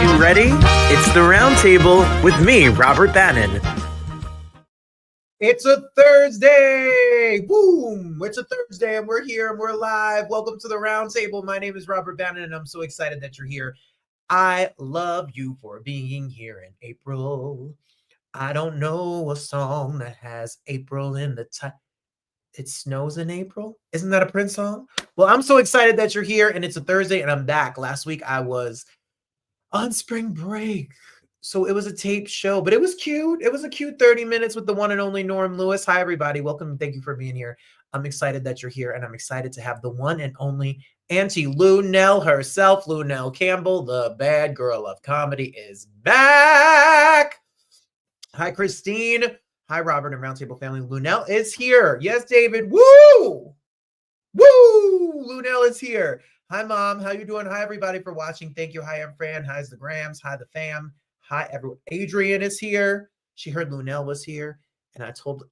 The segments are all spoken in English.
You ready? It's the round table with me, Robert Bannon. It's a Thursday. Boom. It's a Thursday and we're here and we're live. Welcome to the round table. My name is Robert Bannon and I'm so excited that you're here. I love you for being here in April. I don't know a song that has April in the title. It snows in April. Isn't that a Prince song? Well, I'm so excited that you're here and it's a Thursday and I'm back. Last week I was on spring break. So it was a taped show, but it was cute. It was a cute 30 minutes with the one and only Norm Lewis. Hi, everybody. Welcome. Thank you for being here. I'm excited that you're here, and I'm excited to have the one and only Auntee Lunell herself, Lunell Campbell, the bad girl of comedy, is back. Hi, Christine. Hi, Robert and Roundtable family. Lunell is here. Yes, David. Woo! Woo! Lunell is here. Hi, Mom. How you doing? Hi, everybody, for watching. Thank you. Hi, I'm Fran. Hi's the Grams. Hi, the fam. Hi, everyone. Adrian is here. She heard Lunell was here, and I told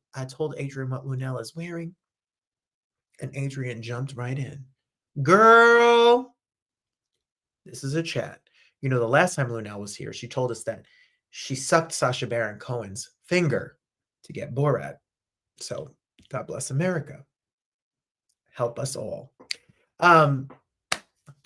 Adrian what Lunell is wearing, and Adrian jumped right in. Girl, this is a chat. You know, the last time Lunell was here, she told us that she sucked Sacha Baron Cohen's finger to get Borat. So, God bless America. Help us all.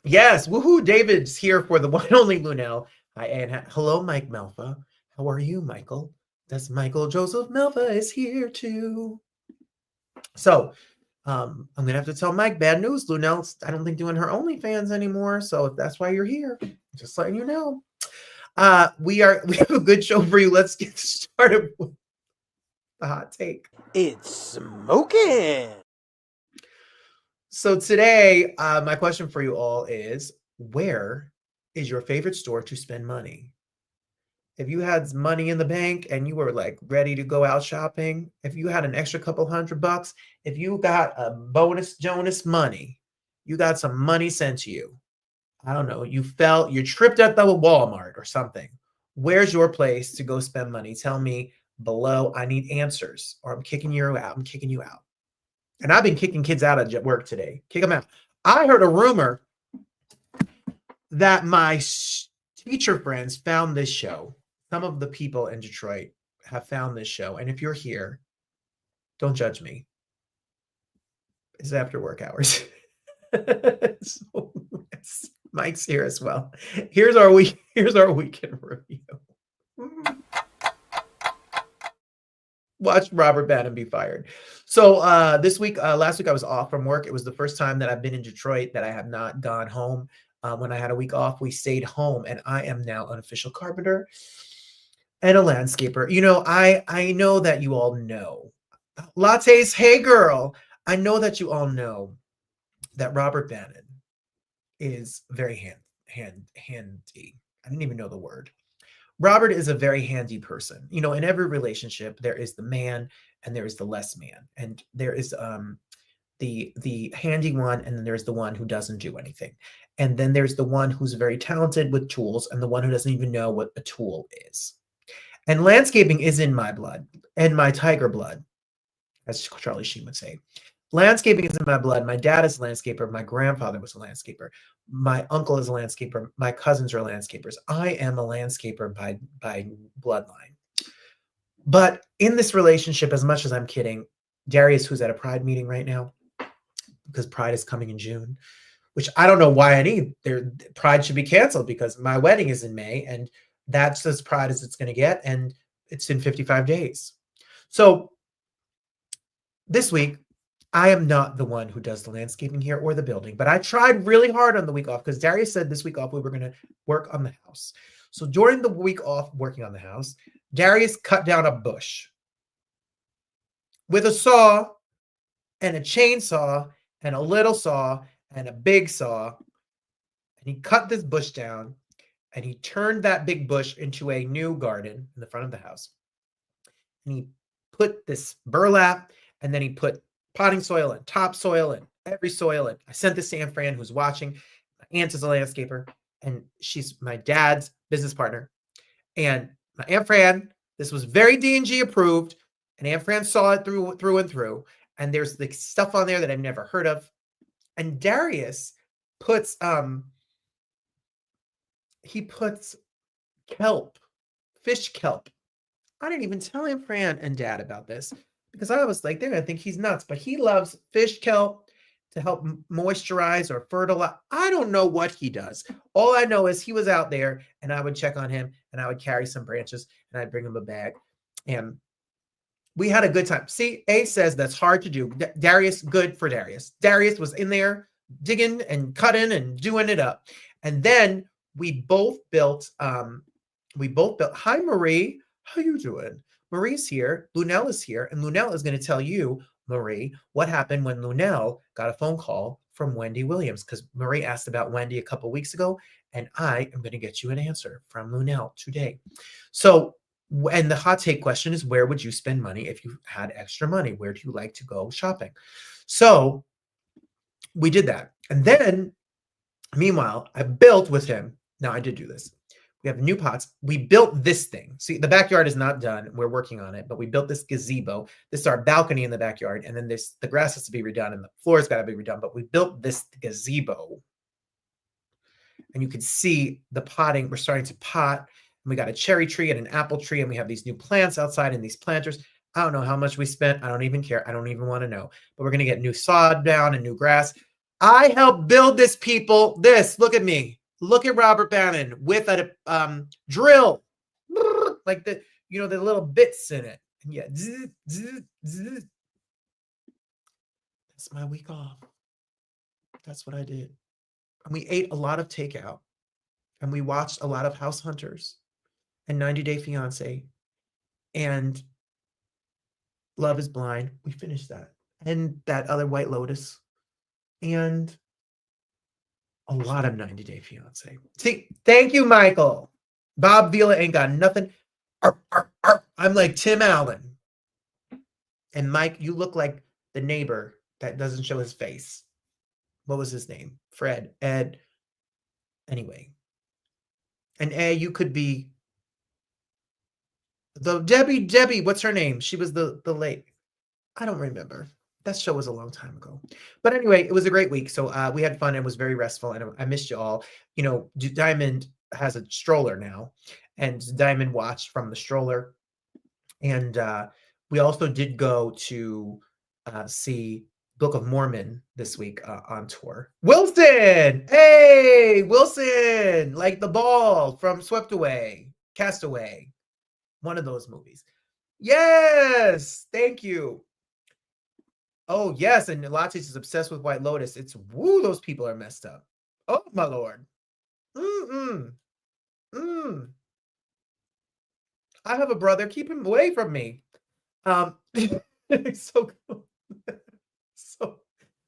Yes, woohoo! David's here for the one and only Lunell. Hi, and hello, Mike Melfa. How are you, Michael? That's Michael Joseph Melfa is here too. So, I'm gonna have to tell Mike bad news. Lunell's, I don't think, doing her OnlyFans anymore. So if that's why you're here, just letting you know. We have a good show for you. Let's get started with the hot take. It's smoking. So today, my question for you all is, where is your favorite store to spend money? If you had money in the bank and you were like ready to go out shopping, if you had an extra couple $100, if you got a bonus Jonas money, you got some money sent to you. I don't know, you tripped at the Walmart or something. Where's your place to go spend money? Tell me below. I need answers, or I'm kicking you out. I'm kicking you out. And I've been kicking kids out of work today. Kick them out. I heard a rumor that my teacher friends found this show. Some of the people in Detroit have found this show. And if you're here, don't judge me. It's after work hours. So, yes, Mike's here as well. Here's our weekend review. Watch Robert Bannon be fired. So last week I was off from work. It was the first time that I've been in Detroit that I have not gone home. When I had a week off, we stayed home, and I am now an official carpenter and a landscaper. You know, I know that you all know. Lattes, hey girl. I know that you all know that Robert Bannon is very handy. I didn't even know the word. Robert is a very handy person. You know, in every relationship, there is the man and there is the less man. And there is the handy one, and then there's the one who doesn't do anything. And then there's the one who's very talented with tools and the one who doesn't even know what a tool is. And landscaping is in my blood and my tiger blood, as Charlie Sheen would say. Landscaping is in my blood. My dad is a landscaper. My grandfather was a landscaper. My uncle is a landscaper. My cousins are landscapers. I am a landscaper by bloodline. But in this relationship, as much as I'm kidding, Darius, who's at a Pride meeting right now, because Pride is coming in June, which I don't know why Pride should be canceled, because my wedding is in May, and that's as Pride as it's going to get, and it's in 55 days. So this week, I am not the one who does the landscaping here or the building, but I tried really hard on the week off because Darius said this week off we were going to work on the house. So during the week off working on the house, Darius cut down a bush with a saw and a chainsaw and a little saw and a big saw. And he cut this bush down and he turned that big bush into a new garden in the front of the house. And he put this burlap, and then he put potting soil and topsoil and every soil. And I sent this to Aunt Fran, who's watching. My aunt is a landscaper, and she's my dad's business partner. And my Aunt Fran, this was very D&G approved, and Aunt Fran saw it through and through. And there's like stuff on there that I've never heard of. And Darius puts kelp, fish kelp. I didn't even tell him, Fran and Dad, about this because I was like, they're gonna think he's nuts. But he loves fish kelp to help moisturize or fertilize. I don't know what he does. All I know is he was out there, and I would check on him, and I would carry some branches, and I'd bring him a bag, and we had a good time. See, A says that's hard to do. Darius, good for Darius. Darius was in there digging and cutting and doing it up, and then we both built. Hi, Marie. How you doing? Marie's here. Lunell is here, and Lunell is going to tell you, Marie, what happened when Lunell got a phone call from Wendy Williams, because Marie asked about Wendy a couple weeks ago, and I am going to get you an answer from Lunell today. So, and the hot take question is, where would you spend money if you had extra money? Where do you like to go shopping? So we did that. And then, meanwhile, I built with him. Now, I did do this. We have new pots. We built this thing. See, the backyard is not done. We're working on it, but we built this gazebo. This is our balcony in the backyard. And then the grass has to be redone and the floor's got to be redone. But we built this gazebo. And you can see the potting. We're starting to pot. And we got a cherry tree and an apple tree. And we have these new plants outside and these planters. I don't know how much we spent. I don't even care. I don't even want to know. But we're going to get new sod down and new grass. I helped build this, people. This, look at me. Look at Robert Bannon with a drill, like the little bits in it. And yeah, that's my week off. That's what I did. And we ate a lot of takeout, and we watched a lot of House Hunters, and 90 Day Fiance, and Love is Blind. We finished that, and that other White Lotus, and a lot of 90 Day Fiance. See, thank you, Michael. Bob Vila ain't got nothing. I'm like Tim Allen. And Mike, you look like the neighbor that doesn't show his face. What was his name? Fred, Ed. Anyway. And you could be the Debbie, what's her name? She was the late. I don't remember. That show was a long time ago. But anyway, it was a great week. So we had fun. It was very restful. And I missed you all. You know, Diamond has a stroller now. And Diamond watched from the stroller. And we also did go to see Book of Mormon this week on tour. Wilson! Hey, Wilson! Like the ball from Swept Away, Castaway. One of those movies. Yes! Thank you. Oh, yes, and Lattes is obsessed with White Lotus. It's woo, those people are messed up. Oh, my Lord. I have a brother. Keep him away from me. So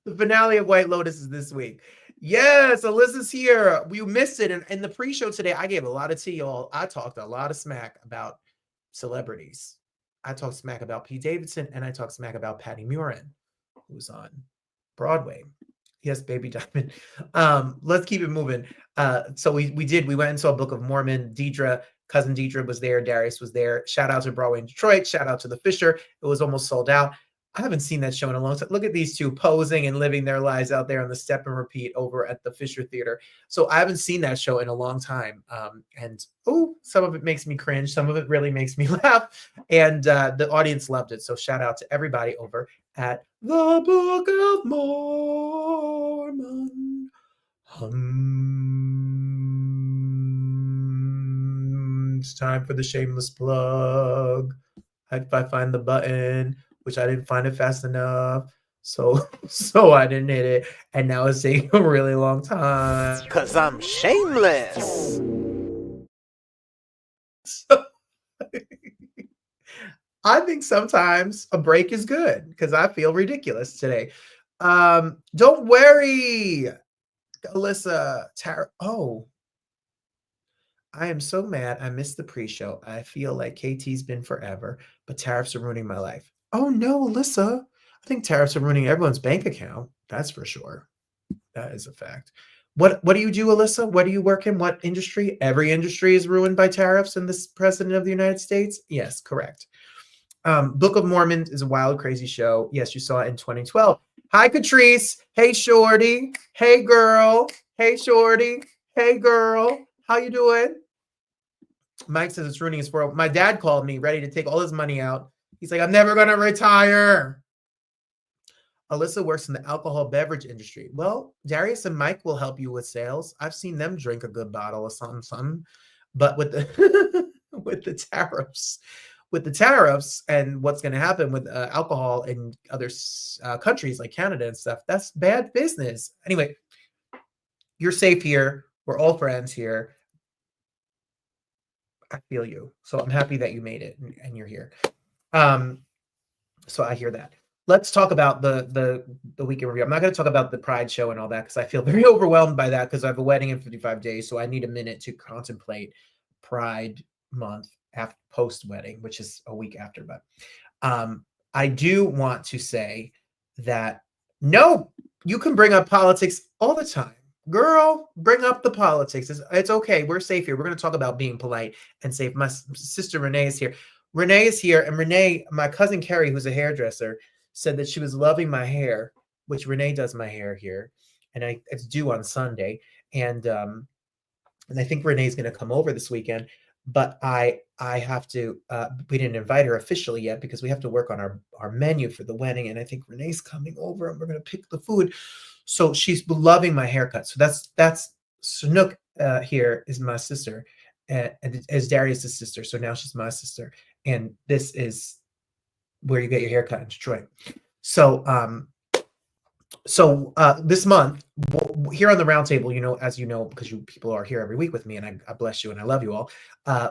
the finale of White Lotus is this week. Yes, Alyssa's here. We missed it. And in the pre-show today, I gave a lot of tea, y'all. I talked a lot of smack about celebrities. I talked smack about Pete Davidson, and I talked smack about Patty Murin, who's on Broadway. Yes, baby Diamond. Let's keep it moving. So we went and saw Book of Mormon. Cousin Deidre was there. Darius was there. Shout out to Broadway in Detroit. Shout out to The Fisher. It was almost sold out. I haven't seen that show in a long time. Look at these two posing and living their lives out there on the step and repeat over at the Fisher Theater. So I haven't seen that show in a long time. And some of it makes me cringe. Some of it really makes me laugh. And the audience loved it. So shout out to everybody over at the Book of Mormon. It's time for the shameless plug. If I find the button, which I didn't find it fast enough. So I didn't hit it. And now it's taking a really long time. Because I'm shameless. So, I think sometimes a break is good because I feel ridiculous today. Don't worry, Alyssa. Tara. Oh, I am so mad. I missed the pre-show. I feel like KT's been forever, but tariffs are ruining my life. Oh no, Alyssa. I think tariffs are ruining everyone's bank account. That's for sure. That is a fact. What do you do, Alyssa? What do you work in? What industry? Every industry is ruined by tariffs and this president of the United States? Yes, correct. Book of Mormon is a wild, crazy show. Yes, you saw it in 2012. Hi, Catrice. Hey, Shorty. Hey, girl. Hey, Shorty. Hey, girl. How you doing? Mike says it's ruining his 401. My dad called me ready to take all his money out. He's like, I'm never going to retire. Alyssa works in the alcohol beverage industry. Well, Darius and Mike will help you with sales. I've seen them drink a good bottle of something. But with the with the tariffs and what's going to happen with alcohol in other countries like Canada and stuff, that's bad business. Anyway, you're safe here. We're all friends here. I feel you. So I'm happy that you made it and you're here. So I hear that. Let's talk about the weekend review. I'm not going to talk about the Pride show and all that because I feel very overwhelmed by that because I have a wedding in 55 days. So I need a minute to contemplate Pride month after post-wedding, which is a week after. But I do want to say that, no, you can bring up politics all the time. Girl, bring up the politics. It's okay. We're safe here. We're going to talk about being polite and safe. My sister Renee is here. Renee is here. And Renee, my cousin Carrie, who's a hairdresser, said that she was loving my hair, which Renee does my hair here. And it's due on Sunday. And I think Renee's going to come over this weekend. But I have to, we didn't invite her officially yet because we have to work on our menu for the wedding. And I think Renee's coming over and we're going to pick the food. So she's loving my haircut. So that's Snook here is my sister and as Darius' sister. So now she's my sister. And this is where you get your haircut in Detroit. So this month here on the roundtable, as you know, because you people are here every week with me, and I bless you and I love you all.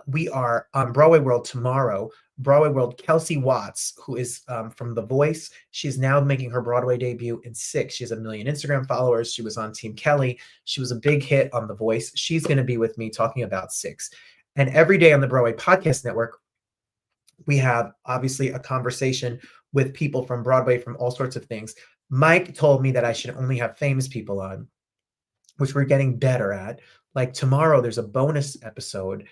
We are on Broadway World tomorrow. Broadway World, Kelsey Watts, who is from The Voice. She's now making her Broadway debut in 6. She has 1 million Instagram followers. She was on Team Kelly. She was a big hit on The Voice. She's going to be with me talking about 6. And every day on the Broadway Podcast Network, we have obviously a conversation with people from Broadway, from all sorts of things. Mike told me that I should only have famous people on, which we're getting better at. Like tomorrow, there's a bonus episode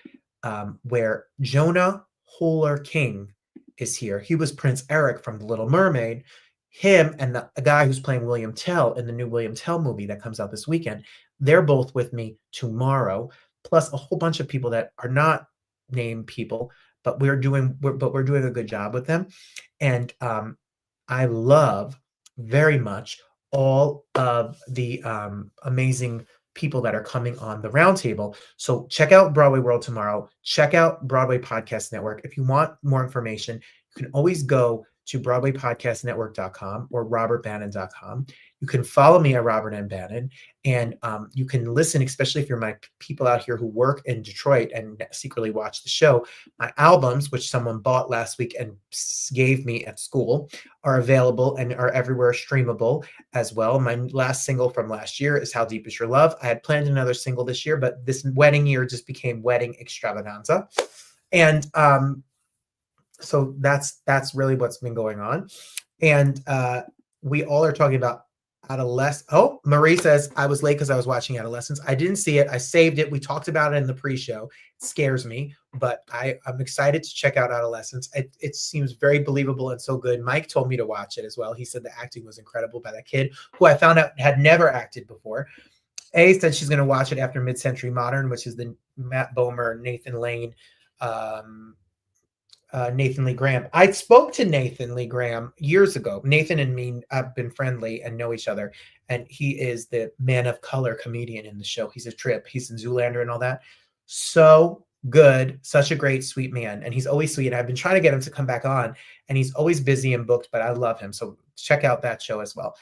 where Jonah Holler King is here. He was Prince Eric from The Little Mermaid. Him and a guy who's playing William Tell in the new William Tell movie that comes out this weekend. They're both with me tomorrow, plus a whole bunch of people that are not named people, but we're doing a good job with them. And I love very much all of the amazing people that are coming on the roundtable. So check out Broadway World tomorrow. Check out Broadway Podcast Network. If you want more information, you can always go to BroadwayPodcastNetwork.com or RobertBannon.com. You can follow me at Robert M. Bannon, and you can listen, especially if you're my people out here who work in Detroit and secretly watch the show. My albums, which someone bought last week and gave me at school, are available and are everywhere streamable as well. My last single from last year is How Deep Is Your Love? I had planned another single this year, but this wedding year just became Wedding Extravaganza. And so that's really what's been going on. And we all are talking about Adolescence. Oh, Marie says, I was late because I was watching Adolescence. I didn't see it. I saved it. We talked about it in the pre-show. It scares me, but I'm excited to check out Adolescence. It seems very believable and so good. Mike told me to watch it as well. He said the acting was incredible by that kid who I found out had never acted before. A said she's going to watch it after Mid-Century Modern, which is the Matt Bomer, Nathan Lane, Nathan Lee Graham. I spoke to Nathan Lee Graham years ago. Nathan and me have been friendly and know each other. And he is the man of color comedian in the show. He's a trip. He's in Zoolander and all that. So good. Such a great, sweet man. And he's always sweet. I've been trying to get him to come back on. And he's always busy and booked, but I love him. So check out that show as well.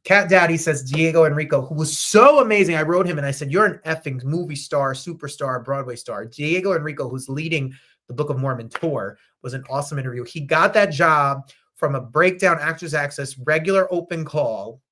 Cat Daddy says Diego Enrico, who was so amazing. I wrote him and I said, you're an effing movie star, superstar, Broadway star. Diego Enrico, who's leading the Book of Mormon tour, was an awesome interview. He got that job from a Breakdown Actors Access regular open call.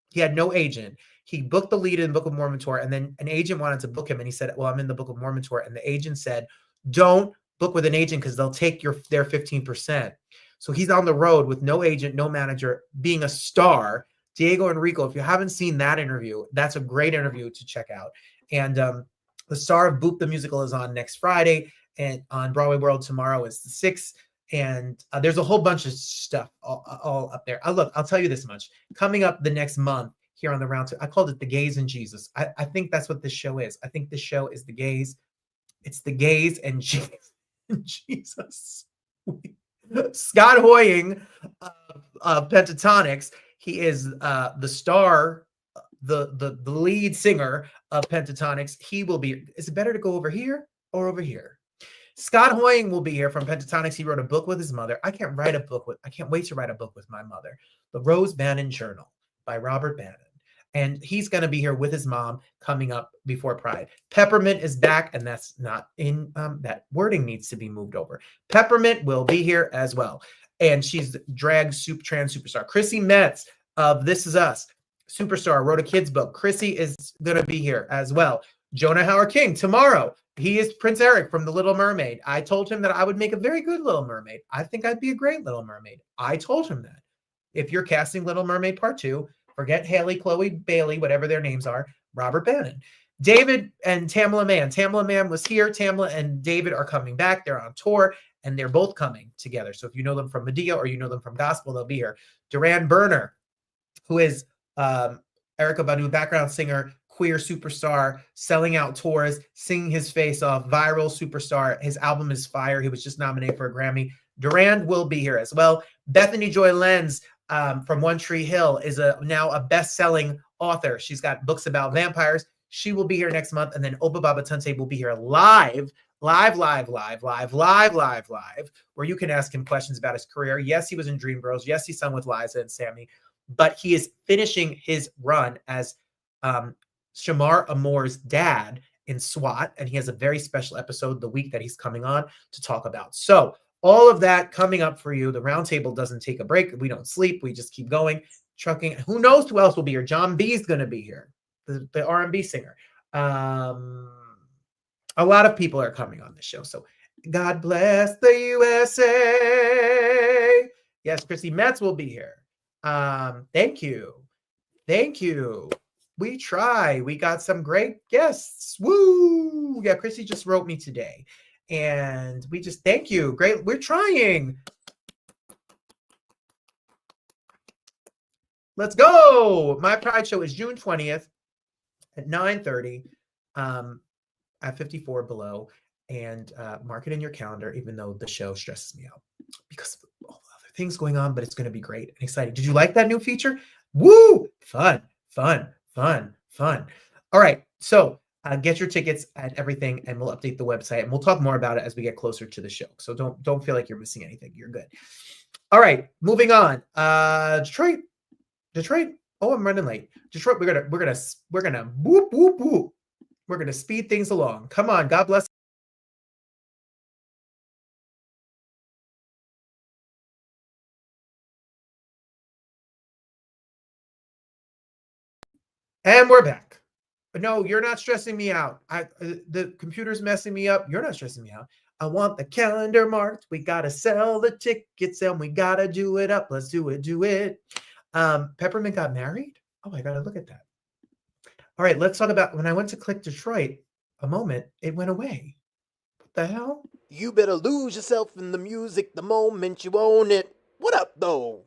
He had no agent. He booked the lead in the Book of Mormon tour, and then an agent wanted to book him, and he said, well, I'm in the Book of Mormon tour. And the agent said, don't book with an agent because they'll take their 15%. So he's on the road with no agent, no manager, being a star. Diego Enrico, if you haven't seen that interview, that's a great interview to check out. And the star of Boop the Musical is on next Friday, and on Broadway World tomorrow is the 6th. And there's a whole bunch of stuff all up there. I'll tell you this much. Coming up the next month here on the round, I called it The Gays and Jesus. I think that's what this show is. I think this show is the gays It's the gays and Jesus. Scott Hoying of Pentatonics. He is the star, the lead singer of Pentatonics. He will be. Is it better to go over here or over here? Scott Hoying will be here from Pentatonics. He wrote a book with his mother. I can't wait to write a book with my mother. The Rose Bannon Journal by Robert Bannon. And he's going to be here with his mom coming up before Pride. Peppermint is back, and that's not in, that wording needs to be moved over. Peppermint will be here as well. And she's drag trans superstar. Chrissy Metz of This Is Us, superstar, wrote a kid's book. Chrissy is going to be here as well. Jonah Howard King tomorrow. He is Prince Eric from The Little Mermaid. I told him that I would make a very good Little Mermaid. I think I'd be a great Little Mermaid. I told him that. If you're casting Little Mermaid Part 2, forget Haley, Chloe, Bailey, whatever their names are, Robert Bannon. David and Tamala Mann. Tamala Mann was here. Tamala and David are coming back. They're on tour, and they're both coming together. So if you know them from Medea or you know them from gospel, they'll be here. Duran Burner, who is Erykah Badu, background singer, queer superstar, selling out tours, singing his face off, viral superstar. His album is fire. He was just nominated for a Grammy. Durand will be here as well. Bethany Joy Lenz from One Tree Hill is now a best-selling author. She's got books about vampires. She will be here next month. And then Opa Babatunde will be here live, where you can ask him questions about his career. Yes, he was in Dreamgirls. Yes, he sung with Liza and Sammy. But he is finishing his run as Shamar Amour's dad in SWAT, and he has a very special episode the week that he's coming on to talk about. So all of that coming up for you. The roundtable doesn't take a break. We don't sleep. We just keep going, trucking. Who knows who else will be here? John B is going to be here, the R&B singer. A lot of people are coming on this show. So God bless the USA. Yes, Chrissy Metz will be here. Thank you. We try. We got some great guests. Woo! Yeah, Chrissy just wrote me today. And we just thank you. Great. We're trying. Let's go. My Pride show is June 20th at 9:30 at 54 Below. And mark it in your calendar, even though the show stresses me out because of all the other things going on, but it's going to be great and exciting. Did you like that new feature? Woo! Fun. All right. So get your tickets and everything, and we'll update the website, and we'll talk more about it as we get closer to the show. So don't feel like you're missing anything. You're good. All right, moving on. Detroit. Oh, I'm running late. Detroit. We're gonna whoop whoop whoop. We're gonna speed things along. Come on. God bless. And we're back. No, you're not stressing me out. The computer's messing me up. You're not stressing me out. I want the calendar marked. We got to sell the tickets and we got to do it up. Let's do it. Peppermint got married? Oh, I got to look at that. All right, let's talk about when I went to click Detroit, a moment, it went away. What the hell? You better lose yourself in the music the moment you own it. What up, though?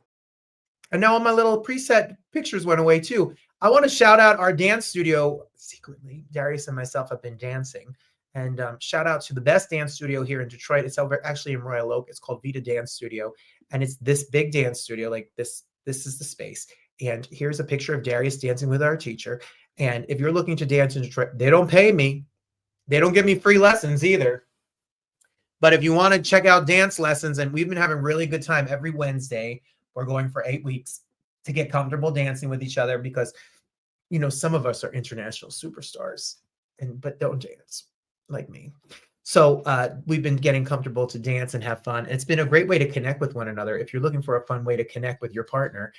And now all my little preset pictures went away too. I want to shout out our dance studio. Secretly, Darius and myself have been dancing. And shout out to the best dance studio here in Detroit. It's over actually in Royal Oak. It's called Vita Dance Studio. And it's this big dance studio. Like this is the space. And here's a picture of Darius dancing with our teacher. And if you're looking to dance in Detroit, they don't pay me. They don't give me free lessons either. But if you want to check out dance lessons, and we've been having really good time every Wednesday. We're going for 8 weeks to get comfortable dancing with each other because, some of us are international superstars but don't dance like me. So we've been getting comfortable to dance and have fun. It's been a great way to connect with one another. If you're looking for a fun way to connect with your partner,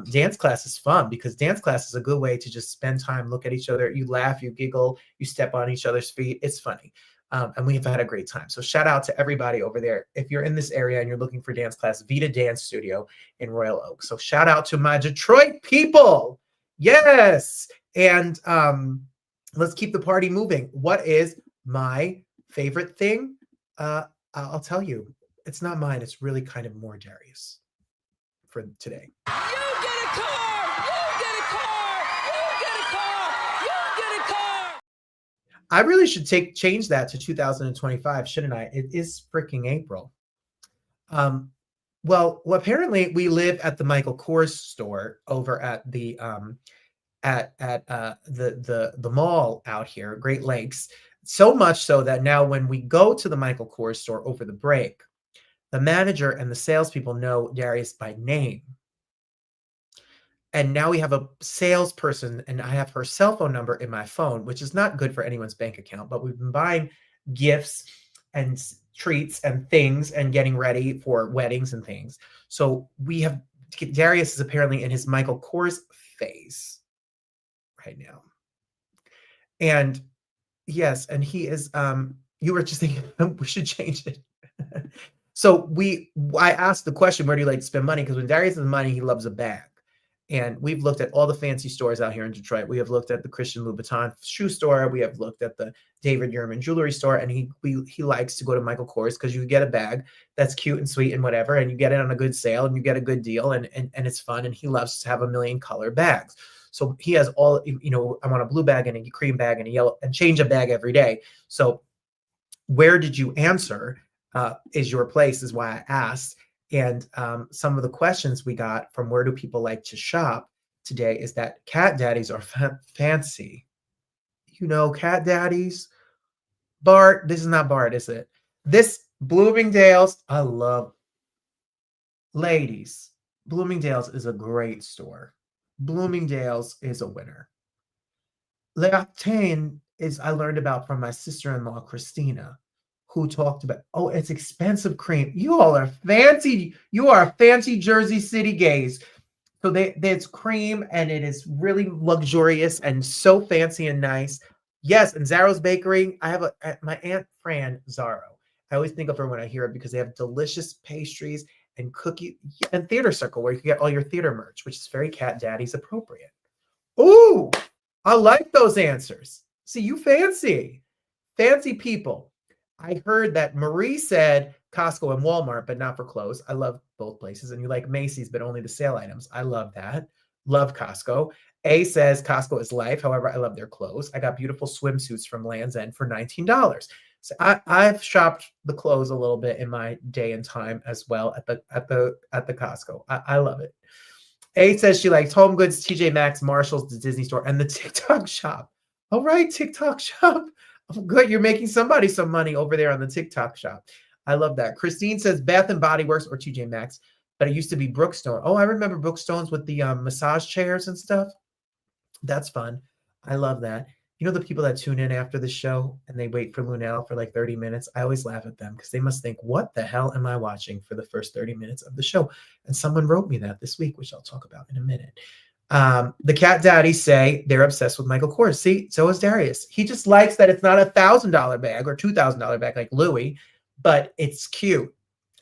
dance class is fun because dance class is a good way to just spend time, look at each other. You laugh, you giggle, you step on each other's feet. It's funny. And we've had a great time. So shout out to everybody over there. If you're in this area and you're looking for dance class, Vita Dance Studio in Royal Oak. So shout out to my Detroit people. Yes. And let's keep the party moving. What is my favorite thing? I'll tell you. It's not mine. It's really kind of more Darius for today. You get a car! You get a car! You get a car! You get a car! I really should change that to 2025, shouldn't I? It is freaking April. Well, apparently we live at the Michael Kors store over at the the mall out here, Great Lakes. So much so that now when we go to the Michael Kors store over the break, the manager and the salespeople know Darius by name. And now we have a salesperson, and I have her cell phone number in my phone, which is not good for anyone's bank account. But we've been buying gifts and treats and things and getting ready for weddings and things. So we have Darius is apparently in his Michael Kors phase right now. And yes, and he is you were just thinking we should change it. So I asked the question, where do you like to spend money? Because when Darius has money, he loves a bag. And we've looked at all the fancy stores out here in Detroit. We have looked at the Christian Louboutin shoe store. We have looked at the David Yurman jewelry store. And he likes to go to Michael Kors because you get a bag that's cute and sweet and whatever. And you get it on a good sale and you get a good deal. And it's fun. And he loves to have a million color bags. So he has all, I want a blue bag and a cream bag and a yellow, and change a bag every day. So where did you answer is your place, is why I asked. And some of the questions we got from where do people like to shop today is that cat daddies are fancy. Cat daddies. Bart, this is not Bart, is it? This Bloomingdale's, I love. Ladies, Bloomingdale's is a great store. Bloomingdale's is a winner. L'Octane is I learned about from my sister-in-law, Christina, who talked about, it's expensive cream. You all are fancy. You are fancy Jersey City gays. So it's cream and it is really luxurious and so fancy and nice. Yes, and Zaro's Bakery. I have my Aunt Fran Zaro. I always think of her when I hear it because they have delicious pastries and cookies, and Theater Circle, where you can get all your theater merch, which is very Cat Daddy's appropriate. Ooh, I like those answers. See, you fancy people. I heard that Marie said Costco and Walmart, but not for clothes. I love both places. And you like Macy's, but only the sale items. I love that. Love Costco. A says Costco is life. However, I love their clothes. I got beautiful swimsuits from Land's End for $19. So I've shopped the clothes a little bit in my day and time as well at the Costco. I love it. A says she likes Home Goods, TJ Maxx, Marshalls, the Disney Store, and the TikTok shop. All right, TikTok shop. Oh, good. You're making somebody some money over there on the TikTok shop. I love that. Christine says Bath and Body Works or TJ Maxx, but it used to be Brookstone. Oh, I remember Brookstones with the massage chairs and stuff. That's fun. I love that. The people that tune in after the show and they wait for Lunell for like 30 minutes. I always laugh at them because they must think, what the hell am I watching for the first 30 minutes of the show? And someone wrote me that this week, which I'll talk about in a minute. The cat daddies say they're obsessed with Michael Kors. See, so is Darius. He just likes that it's not $1,000 bag or $2,000 bag like Louis, but it's cute.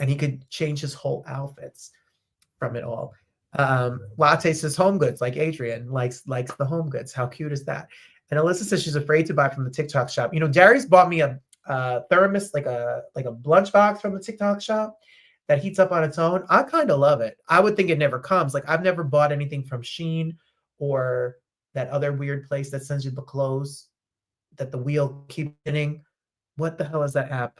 And he could change his whole outfits from it all. Latte says Home Goods, like Adrian likes the Home Goods. How cute is that? And Alyssa says she's afraid to buy from the TikTok shop. Darius bought me a thermos, like a lunchbox from the TikTok shop that heats up on its own. I kind of love it. I would think it never comes. Like I've never bought anything from Shein or that other weird place that sends you the clothes that the wheel keeps spinning. What the hell is that app?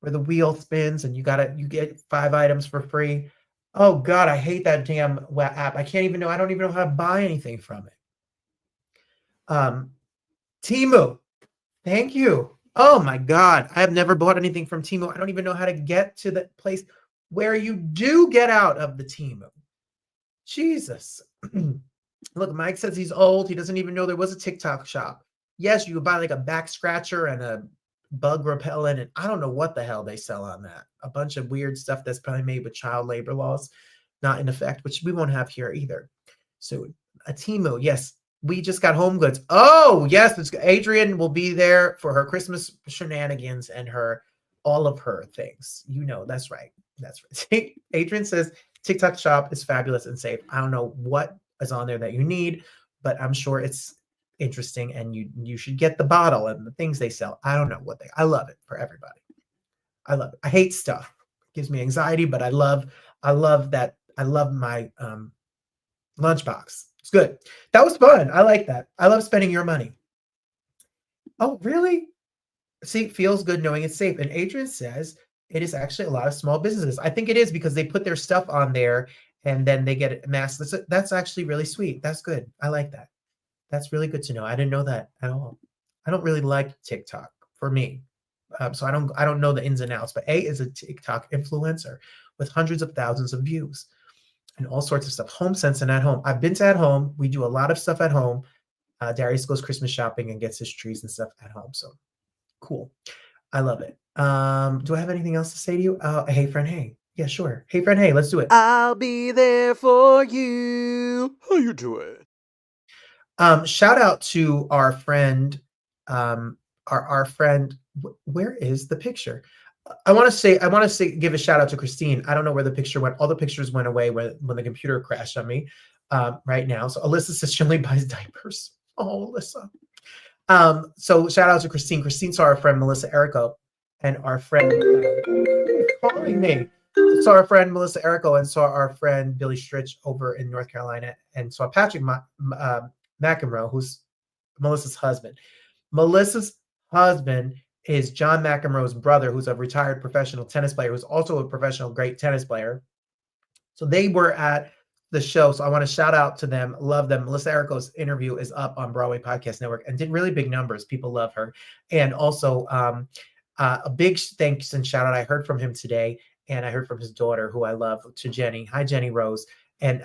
Where the wheel spins and you get 5 items for free. Oh God, I hate that damn app. I don't even know how to buy anything from it. Temu, thank you. Oh my God, I have never bought anything from Temu. I don't even know how to get to the place where you do get out of the Temu. Jesus. Look, Mike says he's old. He doesn't even know there was a TikTok shop. Yes, you could buy like a back scratcher and a bug repellent, and I don't know what the hell they sell on that. A bunch of weird stuff that's probably made with child labor laws not in effect, which we won't have here either. So a Temu, yes. We just got Home Goods. Oh, yes. Adrian will be there for her Christmas shenanigans and all of her things. That's right. That's right. Adrian says TikTok shop is fabulous and safe. I don't know what is on there that you need, but I'm sure it's interesting and you should get the bottle and the things they sell. I don't know I love it for everybody. I love it. I hate stuff. It gives me anxiety, but I love that. I love my lunchbox. It's good. That was fun. I like that. I love spending your money. Oh, really? See, feels good knowing it's safe. And Adrian says it is actually a lot of small businesses. I think it is because they put their stuff on there and then they get it masked. That's actually really sweet. That's good. I like that. That's really good to know. I didn't know that at all. I don't really like TikTok for me. So I don't know the ins and outs, but A is a TikTok influencer with hundreds of thousands of views and all sorts of stuff. Home Sense and At Home. I've been to At Home. We do a lot of stuff at home. Darius goes Christmas shopping and gets his trees and stuff at home. So cool. I love it. Do I have anything else to say to you? Hey friend, hey. Yeah, sure. Hey friend, hey, let's do it. I'll be there for you. How you doing? Shout out to our friend, our friend. Where is the picture? I want to say, give a shout out to Christine. I don't know where the picture went. All the pictures went away when the computer crashed on me right now. So Alyssa says she only buys diapers. Oh, Alyssa. So shout out to Christine. Christine saw our friend Melissa Erico and our friend calling me. Saw our friend Melissa Erico and saw our friend Billy Stritch over in North Carolina and saw Patrick McEnroe, who's Melissa's husband. Melissa's husband is John McEnroe's brother, who's a retired professional tennis player, who's also a professional great tennis player. So they were at the show. So I want to shout out to them. Love them. Melissa Erico's interview is up on Broadway Podcast Network and did really big numbers. People love her. And also a big thanks and shout out. I heard from him today and I heard from his daughter, who I love, to Jenny. Hi, Jenny Rose. And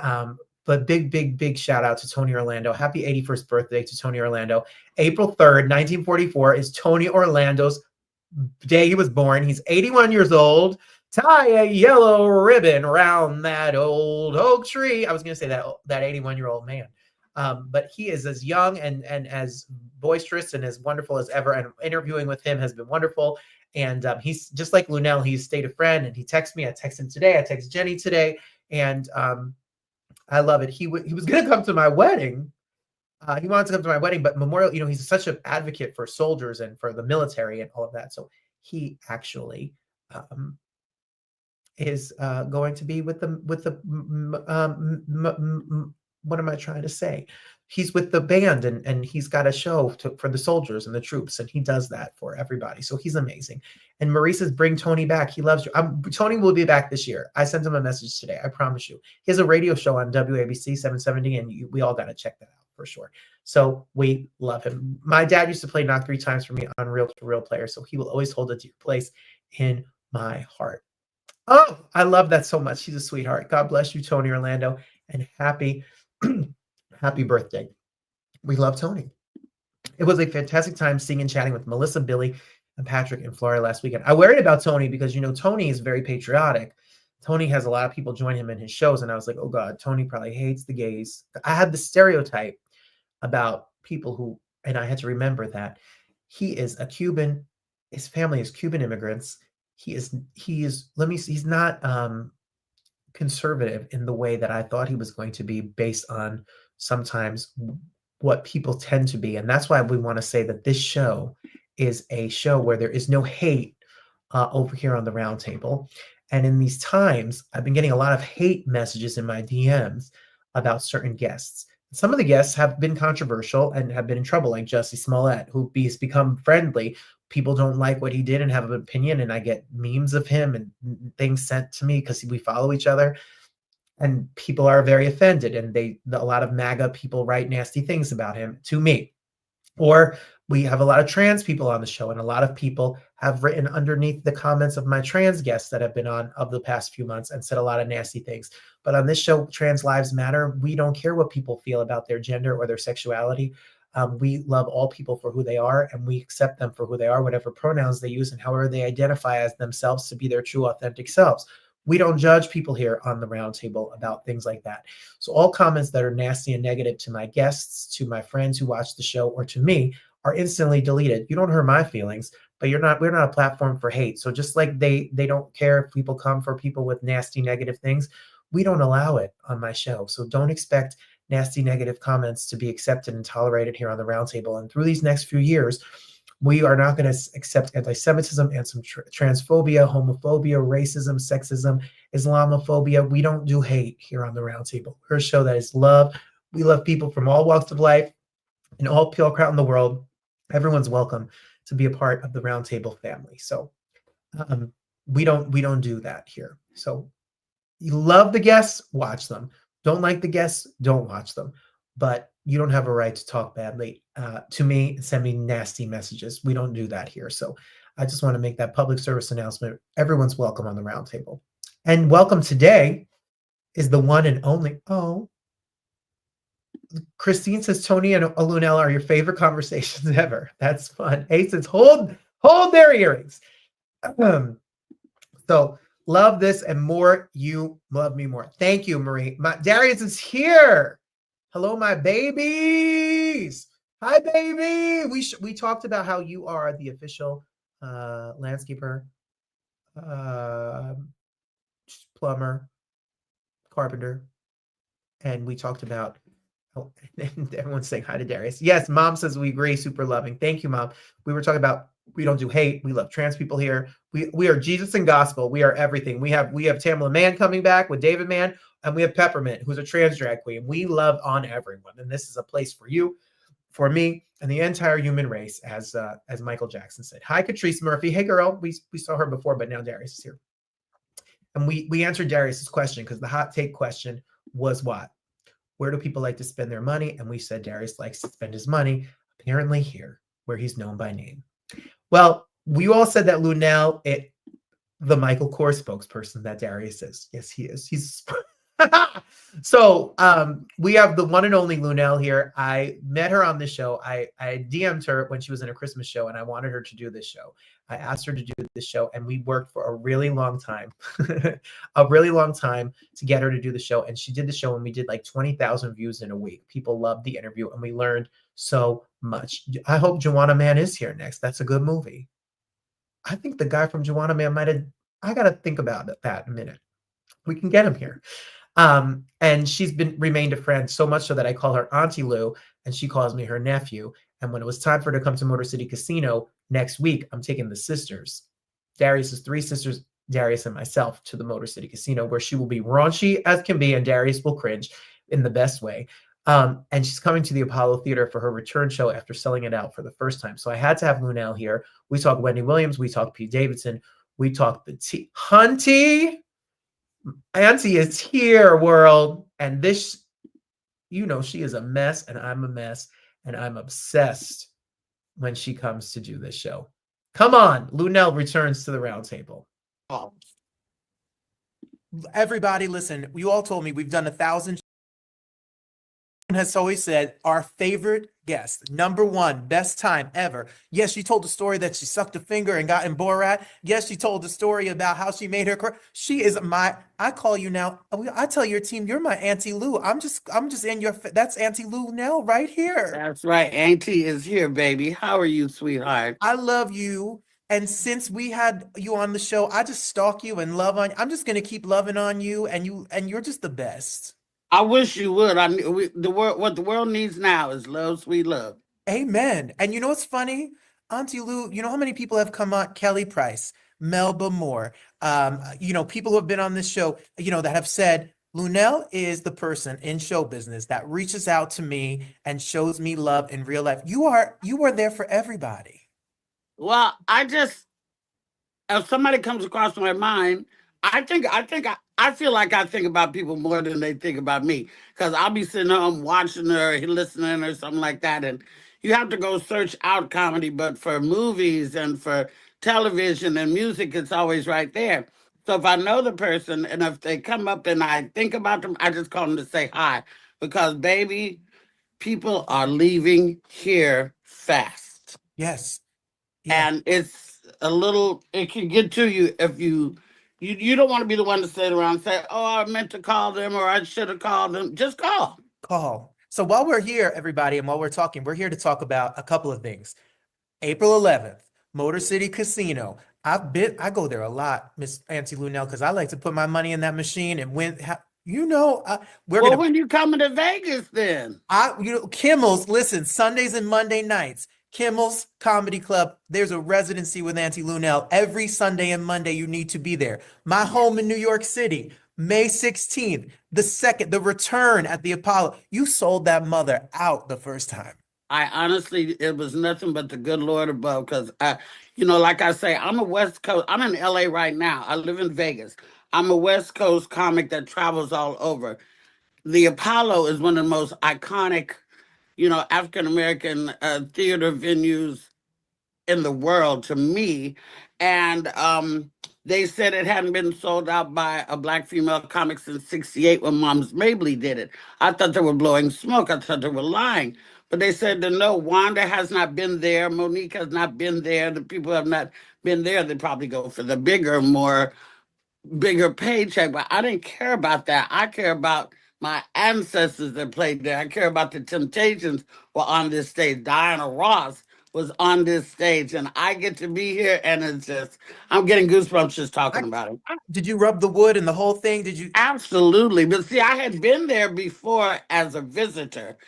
but big shout out to Tony Orlando. Happy 81st birthday to Tony Orlando. April 3rd, 1944 is Tony Orlando's day he was born. He's 81 years old. Tie a yellow ribbon around that old oak tree. I was going to say that 81-year-old man. But he is as young and as boisterous and as wonderful as ever. And interviewing with him has been wonderful. And he's just like Lunell. He's stayed a friend and he texts me. I text him today. I text Jenny today. And I love it. He was going to come to my wedding. He wanted to come to my wedding, but Memorial, he's such an advocate for soldiers and for the military and all of that. So he actually is going to be with the what am I trying to say? He's with the band and he's got a show for the soldiers and the troops, and he does that for everybody. So he's amazing. And Marie says, bring Tony back. He loves you. Tony will be back this year. I sent him a message today. I promise you. He has a radio show on WABC 770, and we all got to check that out for sure. So we love him. My dad used to play Knock 3 Times for me on Real to Real Player, so he will always hold a dear place in my heart. Oh, I love that so much. He's a sweetheart. God bless you, Tony Orlando, and happy birthday. We love Tony. It was a fantastic time seeing and chatting with Melissa, Billy, and Patrick in Florida last weekend. I worried about Tony because, Tony is very patriotic. Tony has a lot of people join him in his shows, and I was like, oh God, Tony probably hates the gays. I had the stereotype about people who, and I had to remember that he is a Cuban. His family is Cuban immigrants. He's not conservative in the way that I thought he was going to be based on sometimes what people tend to be. And that's why we want to say that this show is a show where there is no hate over here on the round table. And in these times, I've been getting a lot of hate messages in my DMs about certain guests. Some of the guests have been controversial and have been in trouble, like Jussie Smollett, who has become friendly. People don't like what he did and have an opinion, and I get memes of him and things sent to me because we follow each other. And people are very offended, and a lot of MAGA people write nasty things about him to me. Or we have a lot of trans people on the show, and a lot of people have written underneath the comments of my trans guests that have been on of the past few months and said a lot of nasty things. But on this show, Trans Lives Matter, we don't care what people feel about their gender or their sexuality. We love all people for who they are, and we accept them for who they are, whatever pronouns they use and however they identify as themselves to be their true, authentic selves. We don't judge people here on the round table about things like that. So all comments that are nasty and negative to my guests, to my friends who watch the show, or to me are instantly deleted. You don't hurt my feelings, but we're not a platform for hate. So just like they don't care if people come for people with nasty, negative things, we don't allow it on my show. So don't expect nasty, negative comments to be accepted and tolerated here on the round table. And through these next few years, we are not going to accept anti-Semitism and some transphobia, homophobia, racism, sexism, Islamophobia. We don't do hate here on the round table. We're a show that is love. We love people from all walks of life and all people around the world. Everyone's welcome to be a part of the Roundtable family. So we don't do that here. So you love the guests, watch them. Don't like the guests, don't watch them. But you don't have a right to talk badly to me and send me nasty messages. We don't do that here. So I just want to make that public service announcement. Everyone's welcome on the Roundtable. And welcome today is the one and only, Christine says Tony and Lunell are your favorite conversations ever. That's fun. A says hold their earrings. So love this and more. You love me more. Thank you, Marie. Darius is here. Hello, my babies. Hi, baby. We talked about how you are the official landscaper, plumber, carpenter, and we talked about. Oh, and everyone's saying hi to Darius. Yes, Mom says we agree. Super loving. Thank you, Mom. We were talking about we don't do hate. We love trans people here. We are Jesus and gospel. We are everything. We have Tamala Mann coming back with David Mann, and we have Peppermint, who's a trans drag queen. We love on everyone, and this is a place for you, for me, and the entire human race, as Michael Jackson said. Hi, Catrice Murphy. Hey, girl. We saw her before, but now Darius is here, and we answered Darius's question because the hot take question was what? Where do people like to spend their money? And we said Darius likes to spend his money, apparently here, where he's known by name. Well, we all said that Lunell, the Michael Kors spokesperson that Darius is. Yes, he is. He's so we have the one and only Lunell here. I met her on this show. I DM'd her when she was in a Christmas show, and I wanted her to do this show. I asked her to do this show, and we worked for a really long time, to get her to do the show. And she did the show, and we did like 20,000 views in a week. People loved the interview, and we learned so much. I hope Juwanna Mann is here next. That's a good movie. I think the guy from Juwanna Mann might have. I got to think about that in a minute. We can get him here. And she's remained a friend so much so that I call her Auntee Lue, and she calls me her nephew. And when it was time for her to come to Motor City Casino next week, I'm taking the sisters, Darius's 3 sisters, Darius and myself, to the Motor City Casino, where she will be raunchy as can be, and Darius will cringe in the best way. And she's coming to the Apollo Theater for her return show after selling it out for the first time. So I had to have Lunell here. We talk Wendy Williams. We talk Pete Davidson. We talk the Hunty. Auntie is here, world. And this, she is a mess, and I'm a mess, and I'm obsessed when she comes to do this show. Come on, Lunell returns to the Roundtable. Oh. Everybody, listen, you all told me we've done 1,000. Has always said our favorite guest, number one, best time ever. Yes, she told the story that she sucked a finger and got in Borat. Yes, she told the story about how she made her. She is I call you now. I tell your team, you're my Auntee Lue. I'm just in your. That's Auntee Lue now, right here. That's right. Auntie is here, baby. How are you, sweetheart? I love you. And since we had you on the show, I just stalk you and love on you. I'm just gonna keep loving on you, and you're just the best. I wish you would. What the world needs now is love, sweet love. Amen. And you know what's funny? Auntee Lue, you know how many people have come on? Kelly Price, Melba Moore, people who have been on this show, that have said, Lunell is the person in show business that reaches out to me and shows me love in real life. You are there for everybody. Well, if somebody comes across my mind, I feel like I think about people more than they think about me, because I'll be sitting home watching or listening or something like that. And you have to go search out comedy, but for movies and for television and music, it's always right there. So if I know the person and if they come up and I think about them, I just call them to say hi, because baby, people are leaving here fast. Yes. Yeah. And it can get to you if you don't want to be the one to sit around and say, oh, I meant to call them or I should have called them. Just call. So while we're here, everybody, and while we're talking, we're here to talk about a couple of things. April 11th, Motor City Casino. I go there a lot, Miss Auntee Lunell, because I like to put my money in that machine and win. When you coming to Vegas then? Kimmel's, listen, Sundays and Monday nights. Kimmel's Comedy Club. There's a residency with Auntee Lunell. Every Sunday and Monday, you need to be there. My home in New York City, May 16th, the return at the Apollo. You sold that mother out the first time. I honestly, it was nothing but the good Lord above. Because you know, like I say, I'm a West Coast. I'm in LA right now. I live in Vegas. I'm a West Coast comic that travels all over. The Apollo is one of the most iconic, you know, African American theater venues in the world to me. And they said it hadn't been sold out by a black female comic since '68 when Moms Mabley did it. I thought they were blowing smoke. I thought they were lying. But they said that no, Wanda has not been there. Monique has not been there. The people have not been there. They probably go for the bigger paycheck, but I didn't care about that. I care about my ancestors that played there. I care about the Temptations were on this stage. Diana Ross was on this stage, and I get to be here, and it's just, I'm getting goosebumps just talking about it. Did you rub the wood and the whole thing? Did you? Absolutely. But see, I had been there before as a visitor,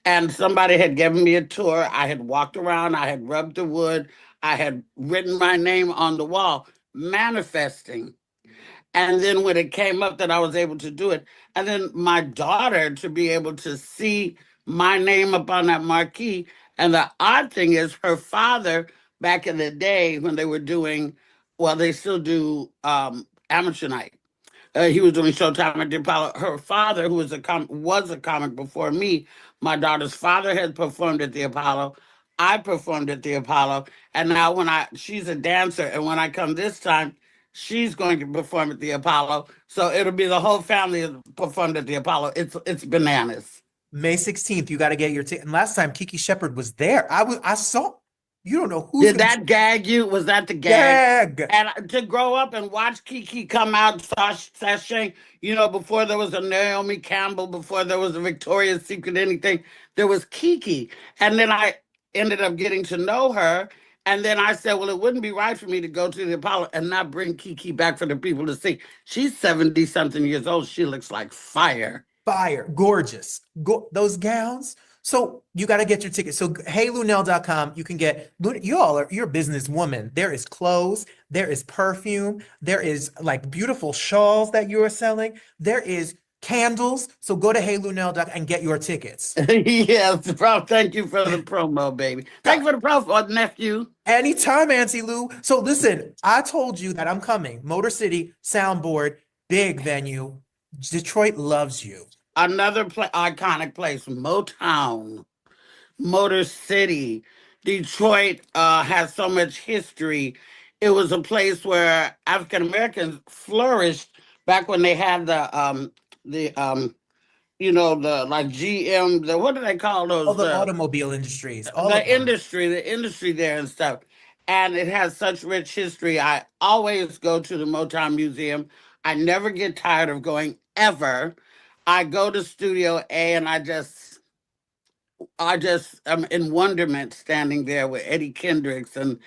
and somebody had given me a tour. I had walked around, I had rubbed the wood, I had written my name on the wall, manifesting. And then when it came up that I was able to do it, and then my daughter to be able to see my name up on that marquee. And the odd thing is, her father, back in the day when they were doing, well, they still do amateur night. He was doing Showtime at the Apollo. Her father, who was was a comic before me, my daughter's father had performed at the Apollo. I performed at the Apollo, and now she's a dancer, and when I come this time, she's going to perform at the Apollo. So it'll be the whole family performed at the Apollo. It's bananas. May 16th, you got to get your ticket. And last time Kiki Shepard was there. I saw. You don't know who's Did that gag you? Was that the gag? Gag. And to grow up and watch Kiki come out sashaying, you know, before there was a Naomi Campbell, before there was a Victoria's Secret anything, there was Kiki. And then I ended up getting to know her. And then I said, well, it wouldn't be right for me to go to the Apollo and not bring Kiki back for the people to see. She's 70-something years old. She looks like fire. Fire. Gorgeous. Those gowns. So you got to get your ticket. So heylunell.com, you can get, you're a businesswoman. There is clothes, there is perfume, there is like beautiful shawls that you are selling. There is candles. So go to heylunell.com and get your tickets. Yes, thank you for the promo, baby. Thank you for the promo, nephew. Anytime, Auntee Lue. So listen, I told you that I'm coming. Motor City, Soundboard, big venue. Detroit loves you. Another iconic place, Motown, Motor City. Detroit has so much history. It was a place where African Americans flourished back when they had you know, the like GM, what do they call those? All the automobile industries. The industry there and stuff. And it has such rich history. I always go to the Motown Museum. I never get tired of going ever. I go to Studio A and I just am in wonderment standing there with Eddie Kendricks and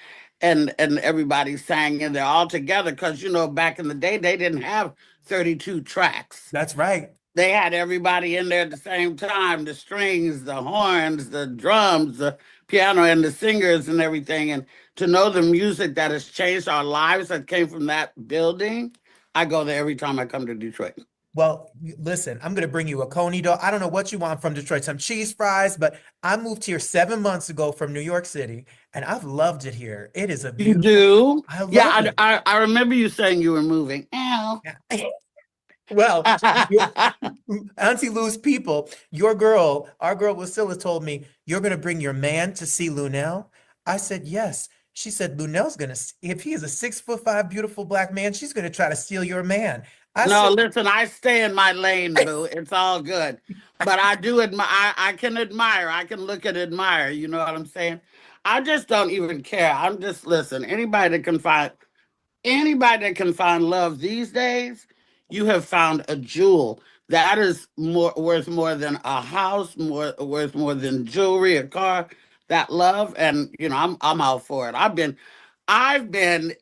everybody sang and they're all together because you know back in the day they didn't have 32 tracks. That's right. They had everybody in there at the same time, the strings, the horns, the drums, the piano, and the singers and everything. And to know the music that has changed our lives that came from that building, I go there every time I come to Detroit. Well, listen, I'm going to bring you a coney dog. I don't know what you want from Detroit, some cheese fries, but I moved here 7 months ago from New York City, and I've loved it here. It is a beautiful. You do? I love it. I remember you saying you were moving. Ow. Well, Auntee Lue's people, our girl Wasilla told me, you're going to bring your man to see Lunell? I said, yes. She said, Lunell's going to, if he is a 6'5" beautiful black man, she's going to try to steal your man. Listen, I stay in my lane, boo. It's all good. But I do admire, I can admire, I can look and admire, you know what I'm saying? I just don't even care. I'm just, listen, anybody that can find love these days, you have found a jewel. That is worth more than a house, worth more than jewelry, a car. That love, and you know, I'm all for it. I've been in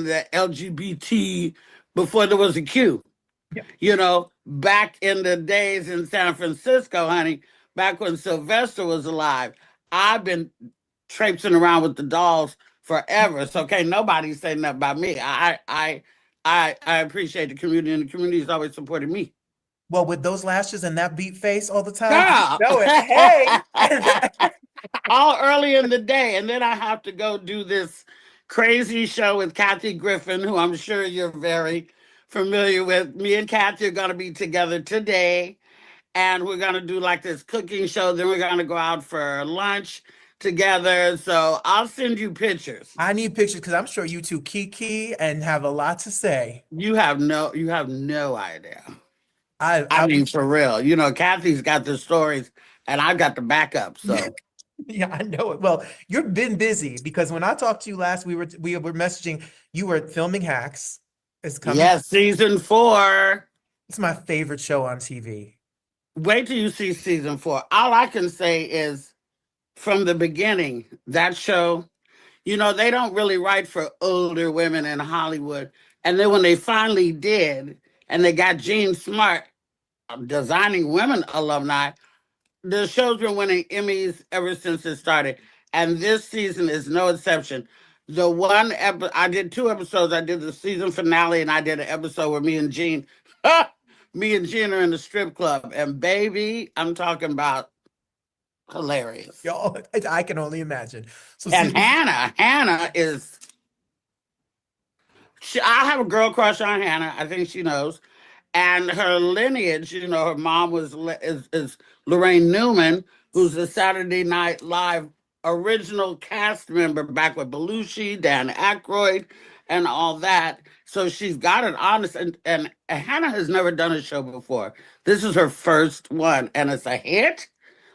the LGBT before there was a Q. Yeah. You know, back in the days in San Francisco, honey, back when Sylvester was alive, I've been traipsing around with the dolls forever. So can't nobody say nothing about me. I appreciate the community, and the community has always supported me. Well, with those lashes and that beat face all the time, you Girl. know it. Hey. All early in the day. And then I have to go do this crazy show with Kathy Griffin, who I'm sure you're very familiar with. Me and Kathy are going to be together today. And we're going to do like this cooking show. Then we're going to go out for lunch together. So I'll send you pictures. I need pictures because I'm sure you two kiki and have a lot to say. You have no idea. I, I I mean, for real. You know, Kathy's got the stories and I've got the backup. So yeah, I know it. Well, you've been busy because when I talked to you last, we were messaging. You were filming Hacks. It's coming. yes, season 4. It's my favorite show on TV. Wait till you see season 4. All I can say is from the beginning, that show, you know, they don't really write for older women in Hollywood. And then when they finally did, and they got Gene Smart, designing women alumni, the show's been winning Emmys ever since it started. And this season is no exception. The one I did 2 episodes. I did the season finale and I did an episode where me and Gene are in the strip club. And baby, I'm talking about hilarious. Y'all, I can only imagine. So And Hannah is, I have a girl crush on Hannah. I think she knows. And her lineage, you know, her mom is Lorraine Newman, who's the Saturday Night Live original cast member back with Belushi, Dan Aykroyd, and all that. So she's got it honest. And Hannah has never done a show before. This is her first one, and it's a hit.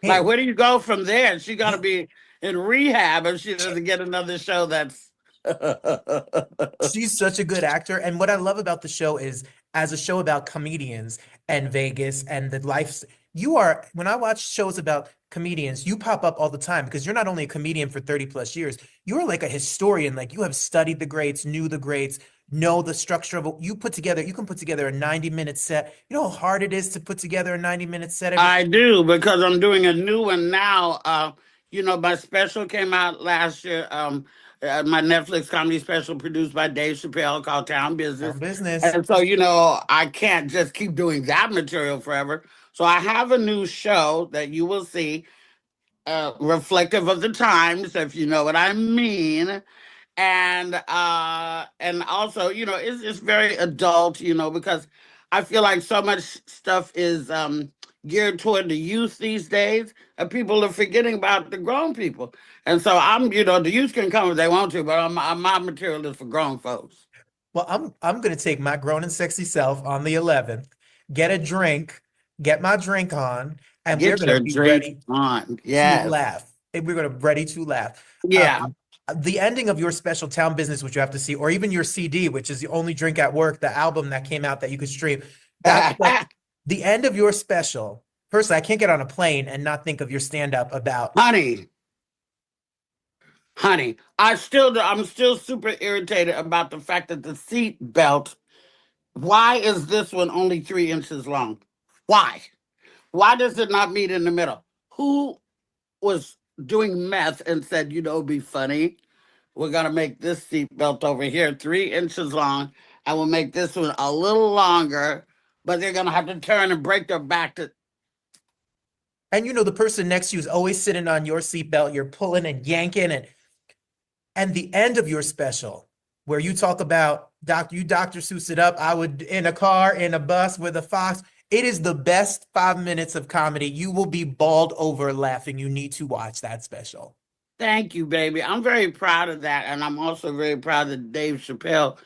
Like, where do you go from there? She got to be in rehab if she doesn't get another show that's. She's such a good actor. And what I love about the show is, as a show about comedians and Vegas and the life, when I watch shows about comedians, you pop up all the time because you're not only a comedian for 30 plus years, you're like a historian. Like, you have studied the greats, knew the greats, know the structure of you can put together a 90-minute set. You know how hard it is to put together a 90-minute set? I do, because I'm doing a new one now. You know, my special came out last year. My Netflix comedy special produced by Dave Chappelle called Town Business. And so, you know, I can't just keep doing that material forever. So I have a new show that you will see, reflective of the times, if you know what I mean. And also, you know, it's very adult, you know, because I feel like so much stuff is geared toward the youth these days, and people are forgetting about the grown people. And so you know, the youth can come if they want to, but my material is for grown folks. Well, I'm gonna take my grown and sexy self on the 11th, get a drink, get my drink on, and we're gonna be ready on. To laugh. And we're gonna ready to laugh. Yeah. The ending of your special Town Business, which you have to see, or even your CD, which is the only drink at work, the album that came out that you could stream. That's like the end of your special. Personally, I can't get on a plane and not think of your stand-up about honey. I'm still super irritated about the fact that the seat belt. Why is this one only 3 inches long? Why? Why does it not meet in the middle? Who was doing meth and said, you know, it'd be funny, we're gonna make this seat belt over here 3 inches long, and we'll make this one a little longer, but they're gonna have to turn and break their back to. And you know, the person next to you is always sitting on your seatbelt. You're pulling and yanking, and the end of your special, where you talk about Dr. Seuss it up. I would in a car, in a bus with a fox. It is the best 5 minutes of comedy. You will be bawled over laughing. You need to watch that special. Thank you, baby. I'm very proud of that. And I'm also very proud that Dave Chappelle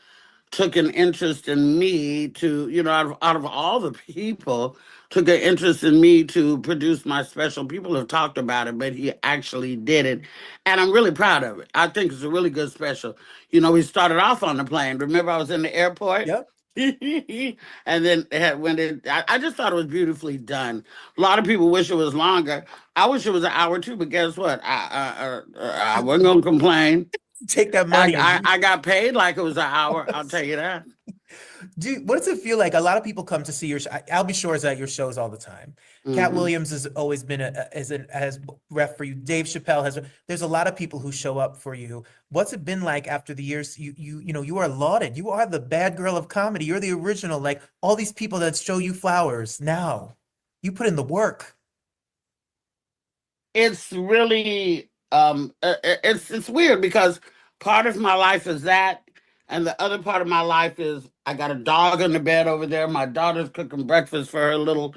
took an interest in me to, you know, out of all the people, took an interest in me to produce my special. People have talked about it, but he actually did it. And I'm really proud of it. I think it's a really good special. You know, we started off on the plane. Remember, I was in the airport? Yep. And then I just thought it was beautifully done. A lot of people wish it was longer. I wish it was an hour too, but guess what? I wasn't gonna complain. Take that money. I got paid like it was an hour. I'll tell you that. What does it feel like? A lot of people come to see your show. Albie Shore is at your shows all the time. Cat Mhm. Williams has always been as ref for you. Dave Chappelle has. There's a lot of people who show up for you. What's it been like after the years? You are lauded. You are the bad girl of comedy. You're the original. Like all these people that show you flowers now. You put in the work. It's really it's weird because part of my life is that, and the other part of my life is I got a dog in the bed over there. My daughter's cooking breakfast for her little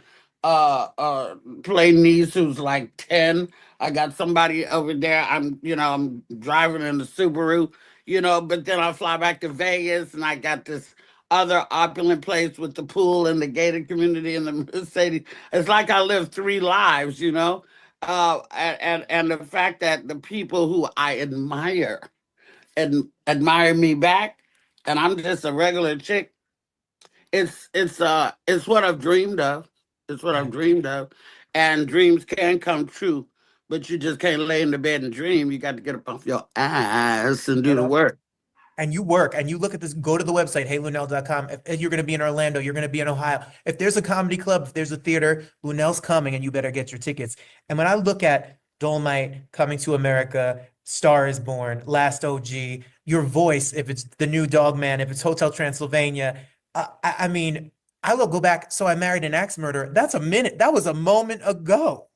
play niece who's like 10. I got somebody over there. I'm driving in the Subaru, but then I fly back to Vegas and I got this other opulent place with the pool and the gated community and the Mercedes. It's like I live three lives. And the fact that the people who I admire and admire me back, and I'm just a regular chick. It's what I've dreamed of. It's what I've Yeah. dreamed of, and dreams can come true, but you just can't lay in the bed and dream. You got to get up off your ass and do Get the up. work. And you work and you look at this, go to the website, heylunell.com. If you're going to be in Orlando, you're going to be in Ohio. If there's a comedy club, if there's a theater, Lunell's coming and you better get your tickets. And when I look at Dolomite, Coming to America, Star is Born, Last OG, your voice, if it's The New Dog Man, if it's Hotel Transylvania, I mean, I will go back. So I Married an Axe Murderer. That's a minute. That was a moment ago.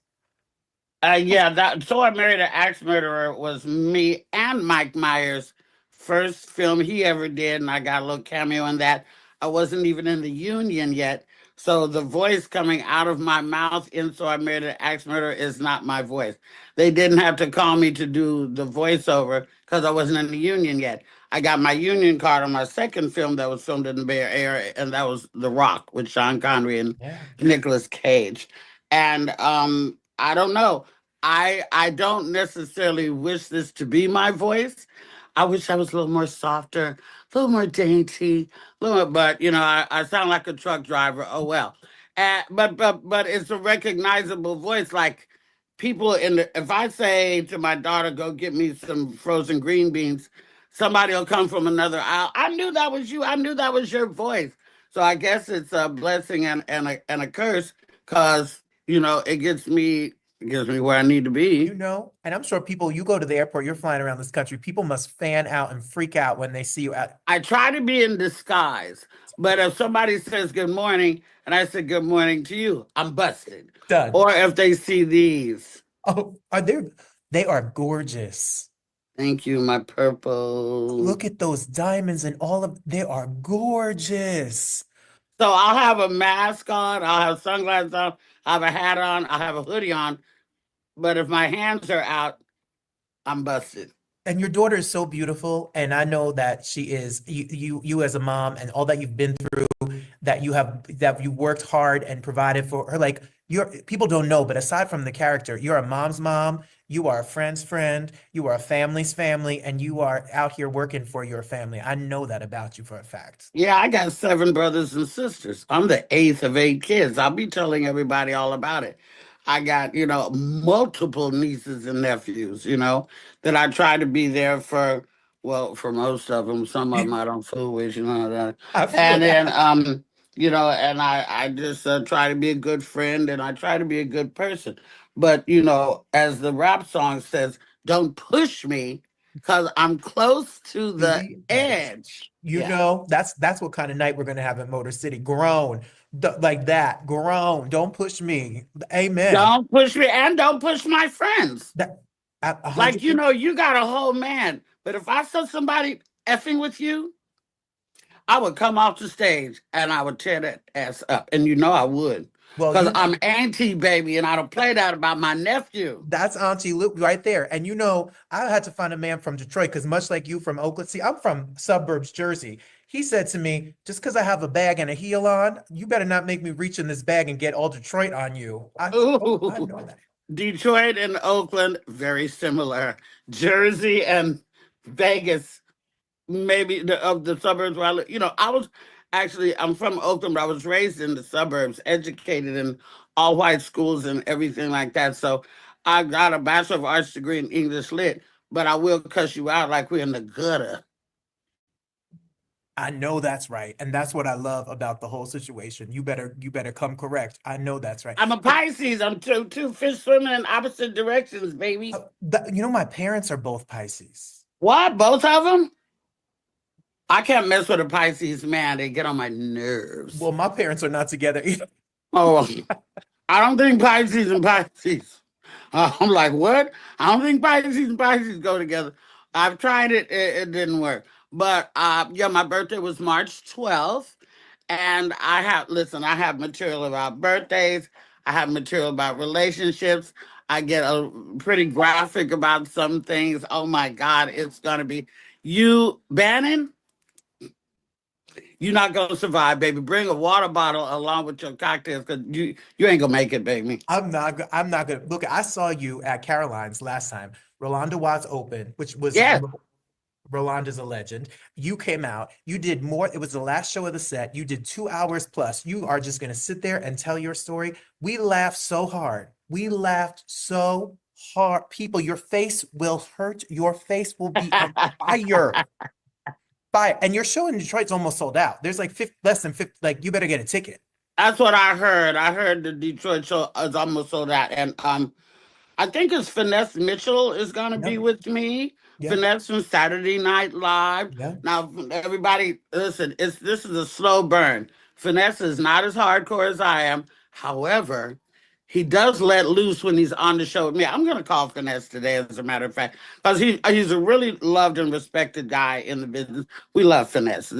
Yeah, that So I Married an Axe Murderer was me and Mike Myers' first film he ever did, and I got a little cameo in that. I wasn't even in the union yet, so the voice coming out of my mouth in So I Married an Axe Murderer is not my voice. They didn't have to call me to do the voiceover because I wasn't in the union yet. I got my union card on my second film that was filmed in the Bay Area, and that was The Rock with Sean Connery and Yeah. Nicolas Cage. And I don't know. I don't necessarily wish this to be my voice. I wish I was a little more softer, a little more dainty, but I sound like a truck driver. Oh well. But it's a recognizable voice. Like people if I say to my daughter, "Go get me some frozen green beans," somebody will come from another aisle. I knew that was you. I knew that was your voice. So I guess it's a blessing and a curse because it gets me where I need to be. And I'm sure people, you go to the airport, you're flying around this country, people must fan out and freak out when they see you out. I try to be in disguise, but if somebody says good morning and I say good morning to you, I'm busted. Done. Or if they see these, Oh, they are gorgeous. thank you, my purple. Look at those diamonds and they are gorgeous. So I'll have a mask on, I'll have sunglasses on, I'll have a hat on, I'll have a hoodie on, but if my hands are out, I'm busted. And your daughter is so beautiful, and I know that she is you as a mom and all that you've been through, that you worked hard and provided for her. Like people don't know, but aside from the character, you're a mom's mom, you are a friend's friend, you are a family's family, and you are out here working for your family. I know that about you for a fact. Yeah, I got 7 brothers and sisters. I'm the eighth of 8 kids. I'll be telling everybody all about it. I got, multiple nieces and nephews, that I try to be there for, well, for most of them. Some of them I don't fool with, that. I feel And then, that. and I just try to be a good friend and I try to be a good person. But, as the rap song says, don't push me because I'm close to To the the edge. edge. Yeah. That's what kind of night we're gonna have in Motor City. Grown, like that. Grown. Don't push me. Amen. Don't push me and don't push my friends. That a Like, hundred. you got a whole man. But if I saw somebody effing with you, I would come off the stage and I would tear that ass up. And I would. Well, Because I'm Auntie baby and I don't play that about my nephew. that's Auntee Lue right there. And I had to find a man from Detroit because much like you from Oakland, see, I'm from suburbs, Jersey. He said to me, just because I have a bag and a heel on, you better not make me reach in this bag and get all Detroit on you. I know Ooh. that. Detroit and Oakland, very similar. Jersey and Vegas, maybe of the suburbs where I live. I'm from Oakland, but I was raised in the suburbs, educated in all white schools and everything like that. So I got a Bachelor of Arts degree in English Lit, but I will cuss you out like we're in the gutter. I know that's right. And that's what I love about the whole situation. You better come correct. I know that's right. I'm a Pisces. I'm two fish swimming in opposite directions, baby. You know, my parents are both Pisces. What? Both of them? I can't mess with a Pisces man. They get on my nerves. Well, my parents are not together either. Oh, I don't think Pisces and Pisces. I'm like, what? I don't think Pisces and Pisces go together. I've tried it. It didn't work. But yeah, my birthday was March 12th. And I have material about birthdays. I have material about relationships. I get a pretty graphic about some things. Oh my God, it's going to be you, Bannon. You're not gonna survive, baby. Bring a water bottle along with your cocktails, because you ain't gonna make it, baby. I'm not gonna look. I saw you at Caroline's last time. Rolanda Watts opened, which was Yes. Rolanda's a legend. You came out, you did more. It was the last show of the set. You did 2 hours plus. You are just gonna sit there and tell your story. We laughed so hard. We laughed so hard. People, your face will hurt. Your face will be on fire. Fire. And your show in Detroit's almost sold out. There's like less than 50. Like, you better get a ticket. That's what I heard. I heard the Detroit show is almost sold out, and I think it's Finesse Mitchell is gonna be Yeah. with me. Yeah. Finesse from Saturday Night Live. Yeah. Now, this is a slow burn. Finesse is not as hardcore as I am. However, he does let loose when he's on the show with me. I'm gonna call Finesse today, as a matter of fact, because he's a really loved and respected guy in the business. We love Finesse.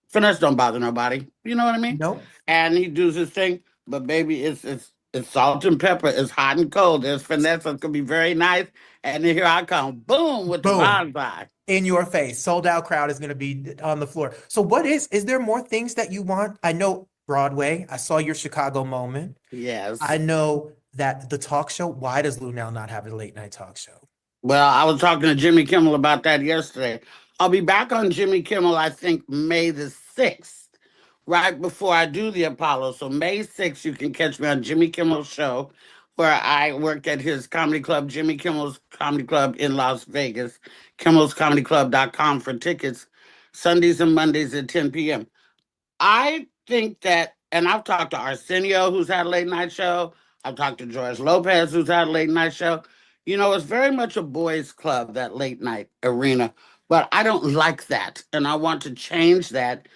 Finesse don't bother nobody. You know what I mean? No. And he does his thing. But baby, it's salt and pepper. It's hot and cold. There's Finesse that's gonna be very nice. And then here I come, boom, with Boom. the bonsai. In your face. Sold out crowd is going to be on the floor. So is there more things that you want? I know Broadway. I saw your Chicago moment. Yes. I know that the talk show. Why does Lunell not have a late night talk show? Well, I was talking to Jimmy Kimmel about that yesterday. I'll be back on Jimmy Kimmel, I think, May the 6th, right before I do the Apollo. So May 6th, you can catch me on Jimmy Kimmel's show, where I work at his comedy club, Jimmy Kimmel's Comedy Club in Las Vegas, kimmelscomedyclub.com for tickets, Sundays and Mondays at 10 p.m. I think that, and I've talked to Arsenio, who's had a late night show. I've talked to George Lopez, who's had a late night show. You know, it's very much a boys' club, that late night arena. But I don't like that. And I want to change that.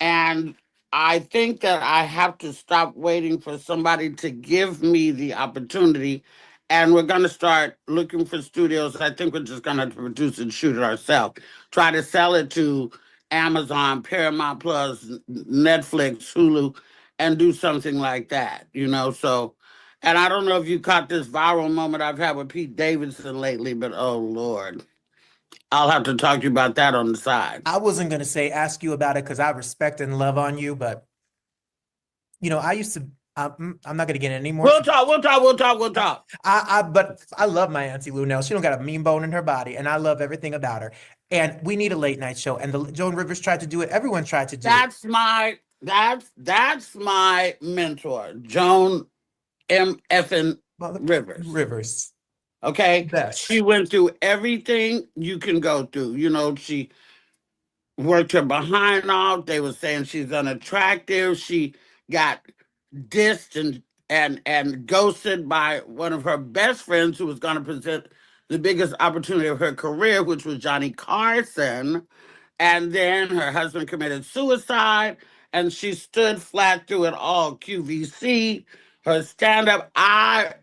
And I think that I have to stop waiting for somebody to give me the opportunity. And we're going to start looking for studios. I think we're just going to produce and shoot it ourselves. Try to sell it to Amazon, Paramount Plus, Netflix, Hulu, and do something like that, you know? So, and I don't know if you caught this viral moment I've had with Pete Davidson lately, but oh Lord, I'll have to talk to you about that on the side. I wasn't going to ask you about it because I respect and love on you, but you know, I used to. I'm not going to get any more. We'll talk. But I love my Auntee Lue. She don't got a mean bone in her body, and I love everything about her. And we need a late night show. And Joan Rivers tried to do it. Everyone tried to do it. That's my mentor, Joan M. Effin Rivers. Okay. Best. She went through everything you can go through. You know, she worked her behind off. They were saying she's unattractive. She got dissed and ghosted by one of her best friends, who was going to present the biggest opportunity of her career, which was Johnny Carson. And then her husband committed suicide, and she stood flat through it all. QVC, her stand-up. That's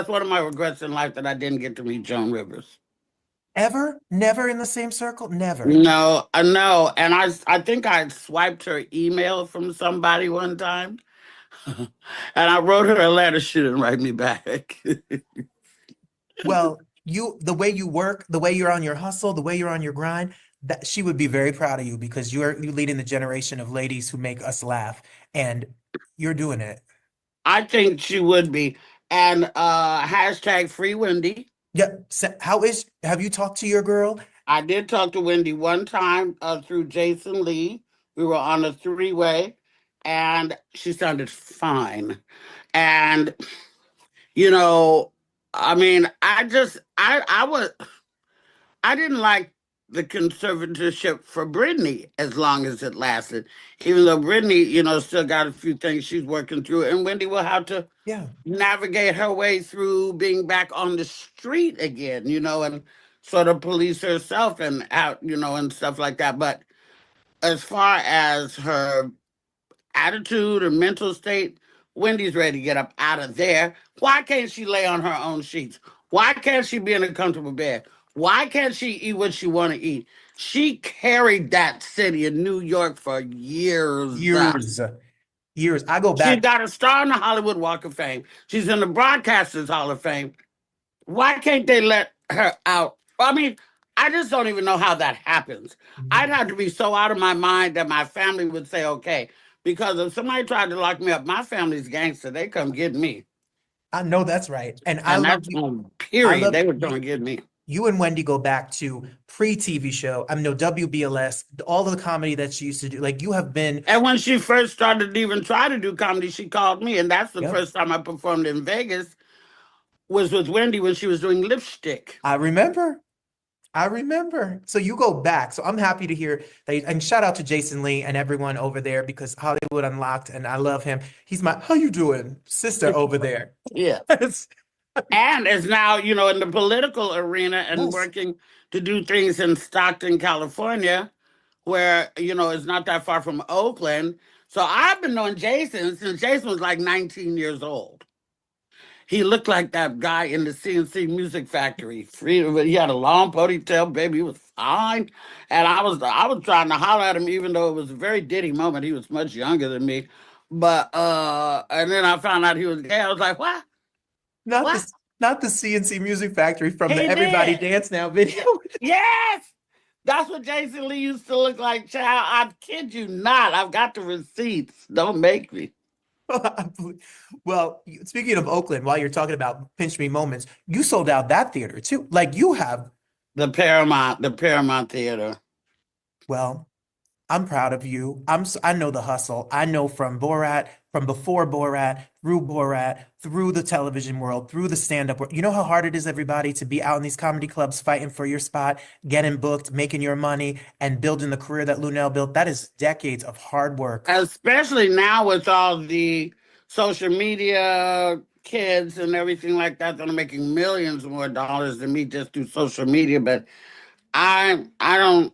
one of my regrets in life, that I didn't get to meet Joan Rivers. Ever? Never in the same circle? Never. No, I know. And I think I swiped her email from somebody one time. And I wrote her a letter. She didn't write me back. Well, the way you work, the way you're on your hustle, the way you're on your grind, that she would be very proud of you, because you're leading the generation of ladies who make us laugh, and you're doing it. I think she would be. And hashtag free Wendy. Yeah. Have you talked to your girl? I did talk to Wendy one time through Jason Lee. We were on a three-way, and she sounded fine. And, you know, I mean, I didn't like the conservatorship for Brittany as long as it lasted. Even though Brittany, still got a few things she's working through, and Wendy will have to Yeah. navigate her way through being back on the street again, and sort of police herself and out, and stuff like that. But as far as her attitude or mental state, Wendy's ready to get up out of there. Why can't she lay on her own sheets? Why can't she be in a comfortable bed? Why can't she eat what she want to eat? She carried that city in New York for years. Years. I go She back. got a star in the Hollywood Walk of Fame. She's in the Broadcasters Hall of Fame. Why can't they let her out? I mean, I just don't even know how that happens. I'd have to be so out of my mind that my family would say, okay, because if somebody tried to lock me up, my family's gangster. They come get me. I know that's right. And I And love that's you. on period. love They were you. trying to get me. You and Wendy go back to pre-TV show. I mean, no, WBLS, all of the comedy that she used to do. Like, you have been. And when she first started to even try to do comedy, she called me. And that's the Yep. first time I performed in Vegas was with Wendy when she was doing lipstick. I remember. So you go back. So I'm happy to hear that. And shout out to Jason Lee and everyone over there, because Hollywood Unlocked, and I love him. He's my, how you doing, sister over there. Yeah. And is now, in the political arena and Yes. working to do things in Stockton, California, where, it's not that far from Oakland. So I've been knowing Jason since Jason was like 19 years old. He looked like that guy in the CNC Music Factory. He had a long ponytail, baby. He was fine. And I was trying to holler at him, even though it was a very ditty moment. He was much younger than me. But and then I found out he was gay. I was like, what? Not the CNC Music Factory from He the Everybody did. Dance Now video. Yes! That's what Jason Lee used to look like, child. I kid you not. I've got the receipts. Don't make me. Well, speaking of Oakland, while you're talking about pinch me moments, you sold out that theater too. Like, you have. The Paramount Theater. Well, I'm proud of you. I know the hustle. I know from Borat, from before Borat, through the television world, through the stand-up world. You know how hard it is, everybody, to be out in these comedy clubs fighting for your spot, getting booked, making your money, and building the career that Lunell built. That is decades of hard work. Especially now with all the social media kids and everything like that are making millions more dollars than me just through social media. But I don't.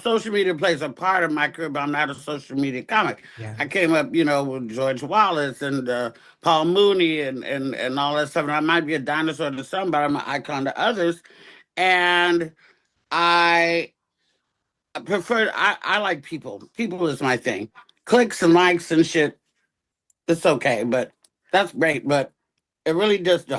Social media plays a part of my career, but I'm not a social media comic. Yeah. I came up, with George Wallace and Paul Mooney and all that stuff. And I might be a dinosaur to some, but I'm an icon to others. And I like people. People is my thing. Clicks and likes and shit, it's okay, but that's great. But it really just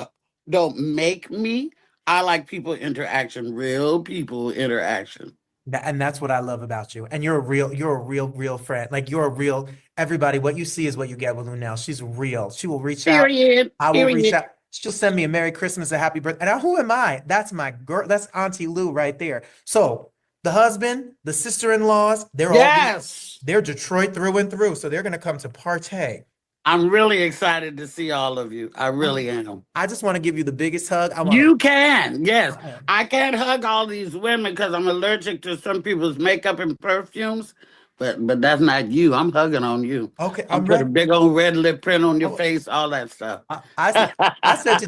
don't make me. I like people interaction, real people interaction. And that's what I love about you. And you're a real friend. Like, you're a real, everybody, what you see is what you get with Lunell. She's real. She will reach out. Period. I will reach Period. out. She'll send me a Merry Christmas, a Happy Birthday. And who am I? That's my girl. That's Auntee Lue right there. So the husband, the sister-in-laws, they're Detroit through and through. So they're going to come to partay. I'm really excited to see all of you. I really am. I just want to give you the biggest hug. You can, yes. I can't hug all these women because I'm allergic to some people's makeup and perfumes, but that's not you. I'm hugging on you. Okay, I'm put a big old red lip print on your face, all that stuff. I said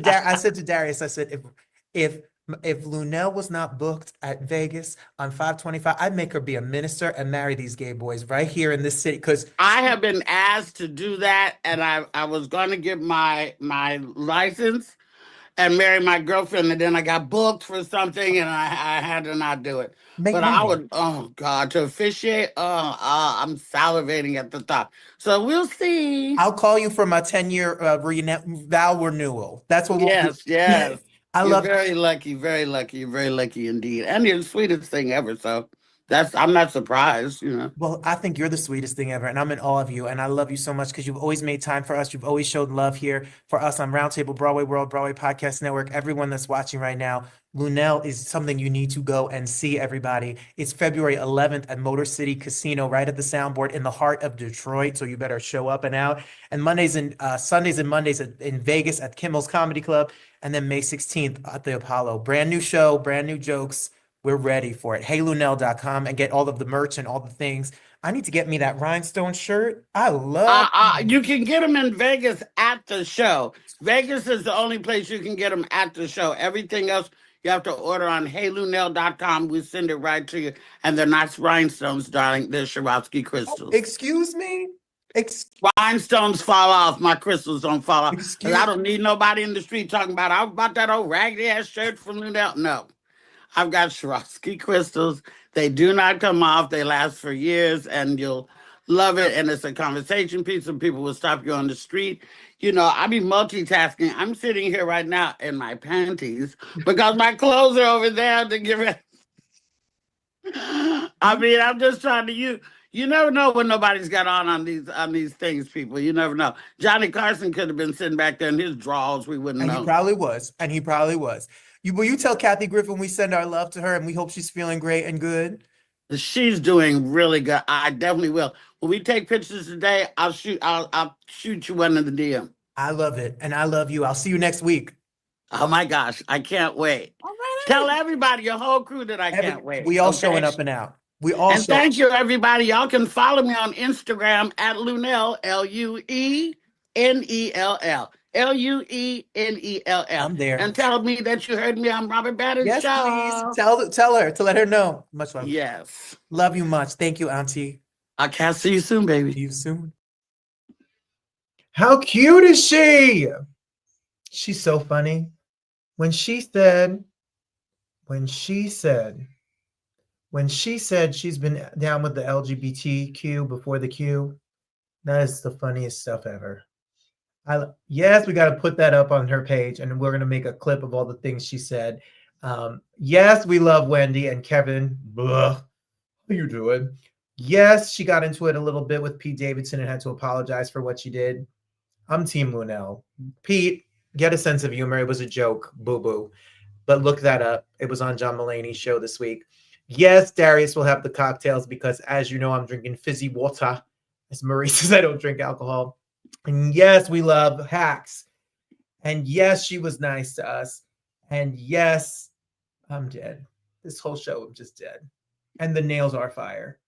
to Darius, I said, if Lunell was not booked at Vegas on 525, I'd make her be a minister and marry these gay boys right here in this city. Because I have been asked to do that, and I was going to get my license and marry my girlfriend, and then I got booked for something, and I had to not do it. But I would, oh God, to officiate, I'm salivating at the thought. So we'll see. I'll call you for my 10-year vow renewal. That's what we'll do. Yes. You're very lucky indeed. And you're the sweetest thing ever. So I'm not surprised, Well, I think you're the sweetest thing ever, and I'm in awe of you, and I love you so much because you've always made time for us. You've always showed love here for us on Roundtable Broadway World, Broadway Podcast Network. Everyone that's watching right now, Lunell is something you need to go and see, everybody. It's February 11th at Motor City Casino, right at the Soundboard in the heart of Detroit, so you better show up and out. And Sundays and Mondays in Vegas at Kimmel's Comedy Club, and then May 16th at the Apollo. Brand new show, brand new jokes, We're ready for it. HeyLunell.com and get all of the merch and all the things. I need to get me that rhinestone shirt. I love You can get them in Vegas at the show. Vegas is the only place you can get them at the show. Everything else you have to order on HeyLunell.com. We send it right to you. And they're not rhinestones, darling. They're Swarovski crystals. Excuse me? Rhinestones fall off. My crystals don't fall off. 'Cause Excuse I don't need nobody in the street talking about, I bought that old raggedy ass shirt from Lunell. No. I've got Swarovski crystals. They do not come off. They last for years, and you'll love it. And it's a conversation piece, and people will stop you on the street. You know, I be multitasking. I'm sitting here right now in my panties because my clothes are over there to give it. I mean, I'm just trying to use. You never know when nobody's got on these things, people. You never know. Johnny Carson could have been sitting back there in his drawers. We wouldn't know. He probably was. And he probably was. Will you tell Kathy Griffin we send our love to her and we hope she's feeling great and good? She's doing really good. I definitely will. When we take pictures today, I'll shoot you one in the DM. I love it. And I love you. I'll see you next week. Oh my gosh. I can't wait. All right. Tell everybody, your whole crew, that I can't wait. We all showing up and out. We all and thank you, everybody. Y'all can follow me on Instagram at Lunell, Luennell. Luennell. I'm there. And tell me that you heard me on Robert Batter's yes, show. Please. Tell her to let her know. Much love. Yes. Love you much. Thank you, Auntee. I can't see you soon, baby. See you soon. How cute is she? She's so funny. When she said she's been down with the LGBTQ before the Q, that is the funniest stuff ever. Yes, we got to put that up on her page, and we're going to make a clip of all the things she said. Yes, we love Wendy and Kevin. Blah. How you doing? Yes, she got into it a little bit with Pete Davidson and had to apologize for what she did. I'm Team Lunell. Pete, get a sense of humor. It was a joke. Boo-boo. But look that up. It was on John Mulaney's show this week. Yes, Darius will have the cocktails because, as you know, I'm drinking fizzy water. As Marie says, I don't drink alcohol. And yes, we love Hacks. And yes, she was nice to us. And yes, I'm dead. This whole show, I'm just dead. And the nails are fire.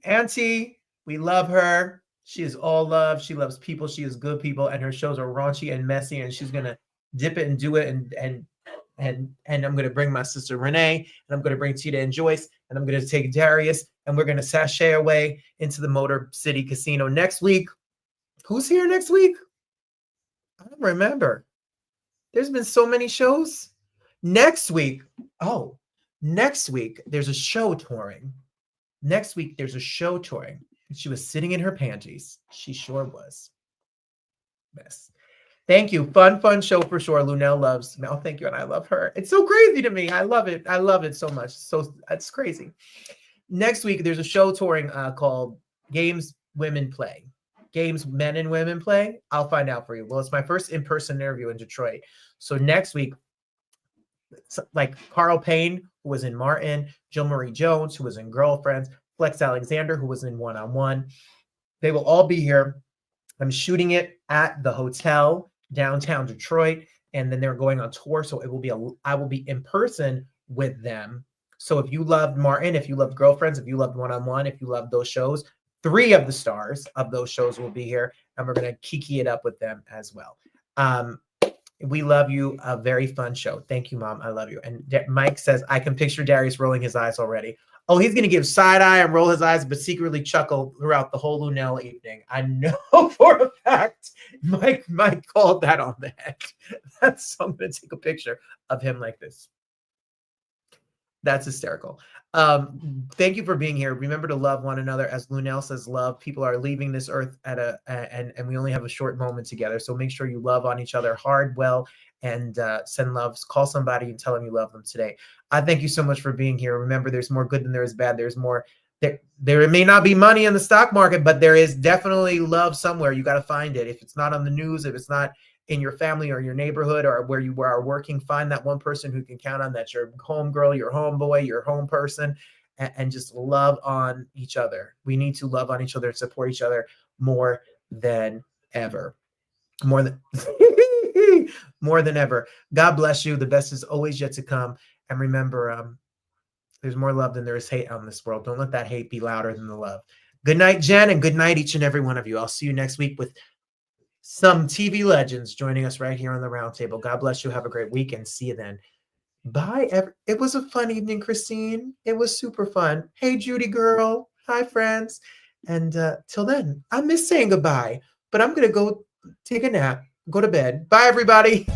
Auntee, we love her. She is all love. She loves people. She is good people. And her shows are raunchy and messy. And she's going to dip it and do it. And I'm going to bring my sister Renee. And I'm going to bring Tita and Joyce. And I'm going to take Darius. And we're going to sashay away into the Motor City Casino next week. Who's here next week? I don't remember. There's been so many shows. Next week, there's a show touring. Next week, there's a show touring. She was sitting in her panties. She sure was. Yes. Thank you. Fun show for sure. Lunell loves Mel. Thank you. And I love her. It's so crazy to me. I love it. I love it so much. So it's crazy. Next week, there's a show touring called Games Women Play. Games Men and Women Play. I'll find out for you. Well, it's my first in-person interview in Detroit. So next week, like Carl Payne, who was in Martin, Jill Marie Jones, who was in Girlfriends, Flex Alexander, who was in One on One. They will all be here. I'm shooting it at the hotel downtown Detroit, and then they're going on tour. So I will be in person with them. So if you loved Martin, if you loved Girlfriends, if you loved One on One, if you loved those shows, 3 of the stars of those shows will be here, and we're going to kiki it up with them as well. We love you. A very fun show. Thank you, Mom. I love you. And Mike says, I can picture Darius rolling his eyes already. Oh, he's going to give side eye and roll his eyes, but secretly chuckle throughout the whole Lunell evening. I know for a fact Mike called that on the head. So I'm going to take a picture of him like this. That's hysterical. Thank you for being here. Remember to love one another. As Lunell says, love. People are leaving this earth and we only have a short moment together. So make sure you love on each other hard, well, and send loves. Call somebody and tell them you love them today. I thank you so much for being here. Remember, there's more good than there is bad. There's more. There may not be money in the stock market, but there is definitely love somewhere. You got to find it. If it's not on the news, if it's not in your family or your neighborhood or where you are working, find that one person who can count on, that's your home girl, your home boy, your home person, and just love on each other. We need to love on each other and support each other more than ever. More than ever. God bless you. The best is always yet to come. And remember, There's more love than there is hate on this world. Don't let that hate be louder than the love. Good night, Jen, and good night, each and every one of you. I'll see you next week with some TV legends joining us right here on the roundtable. God bless you. Have a great week and see you then. Bye. It was a fun evening, Christine. It was super fun. Hey, Judy girl. Hi, friends. And till then, I miss saying goodbye, but I'm going to go take a nap, go to bed. Bye, everybody.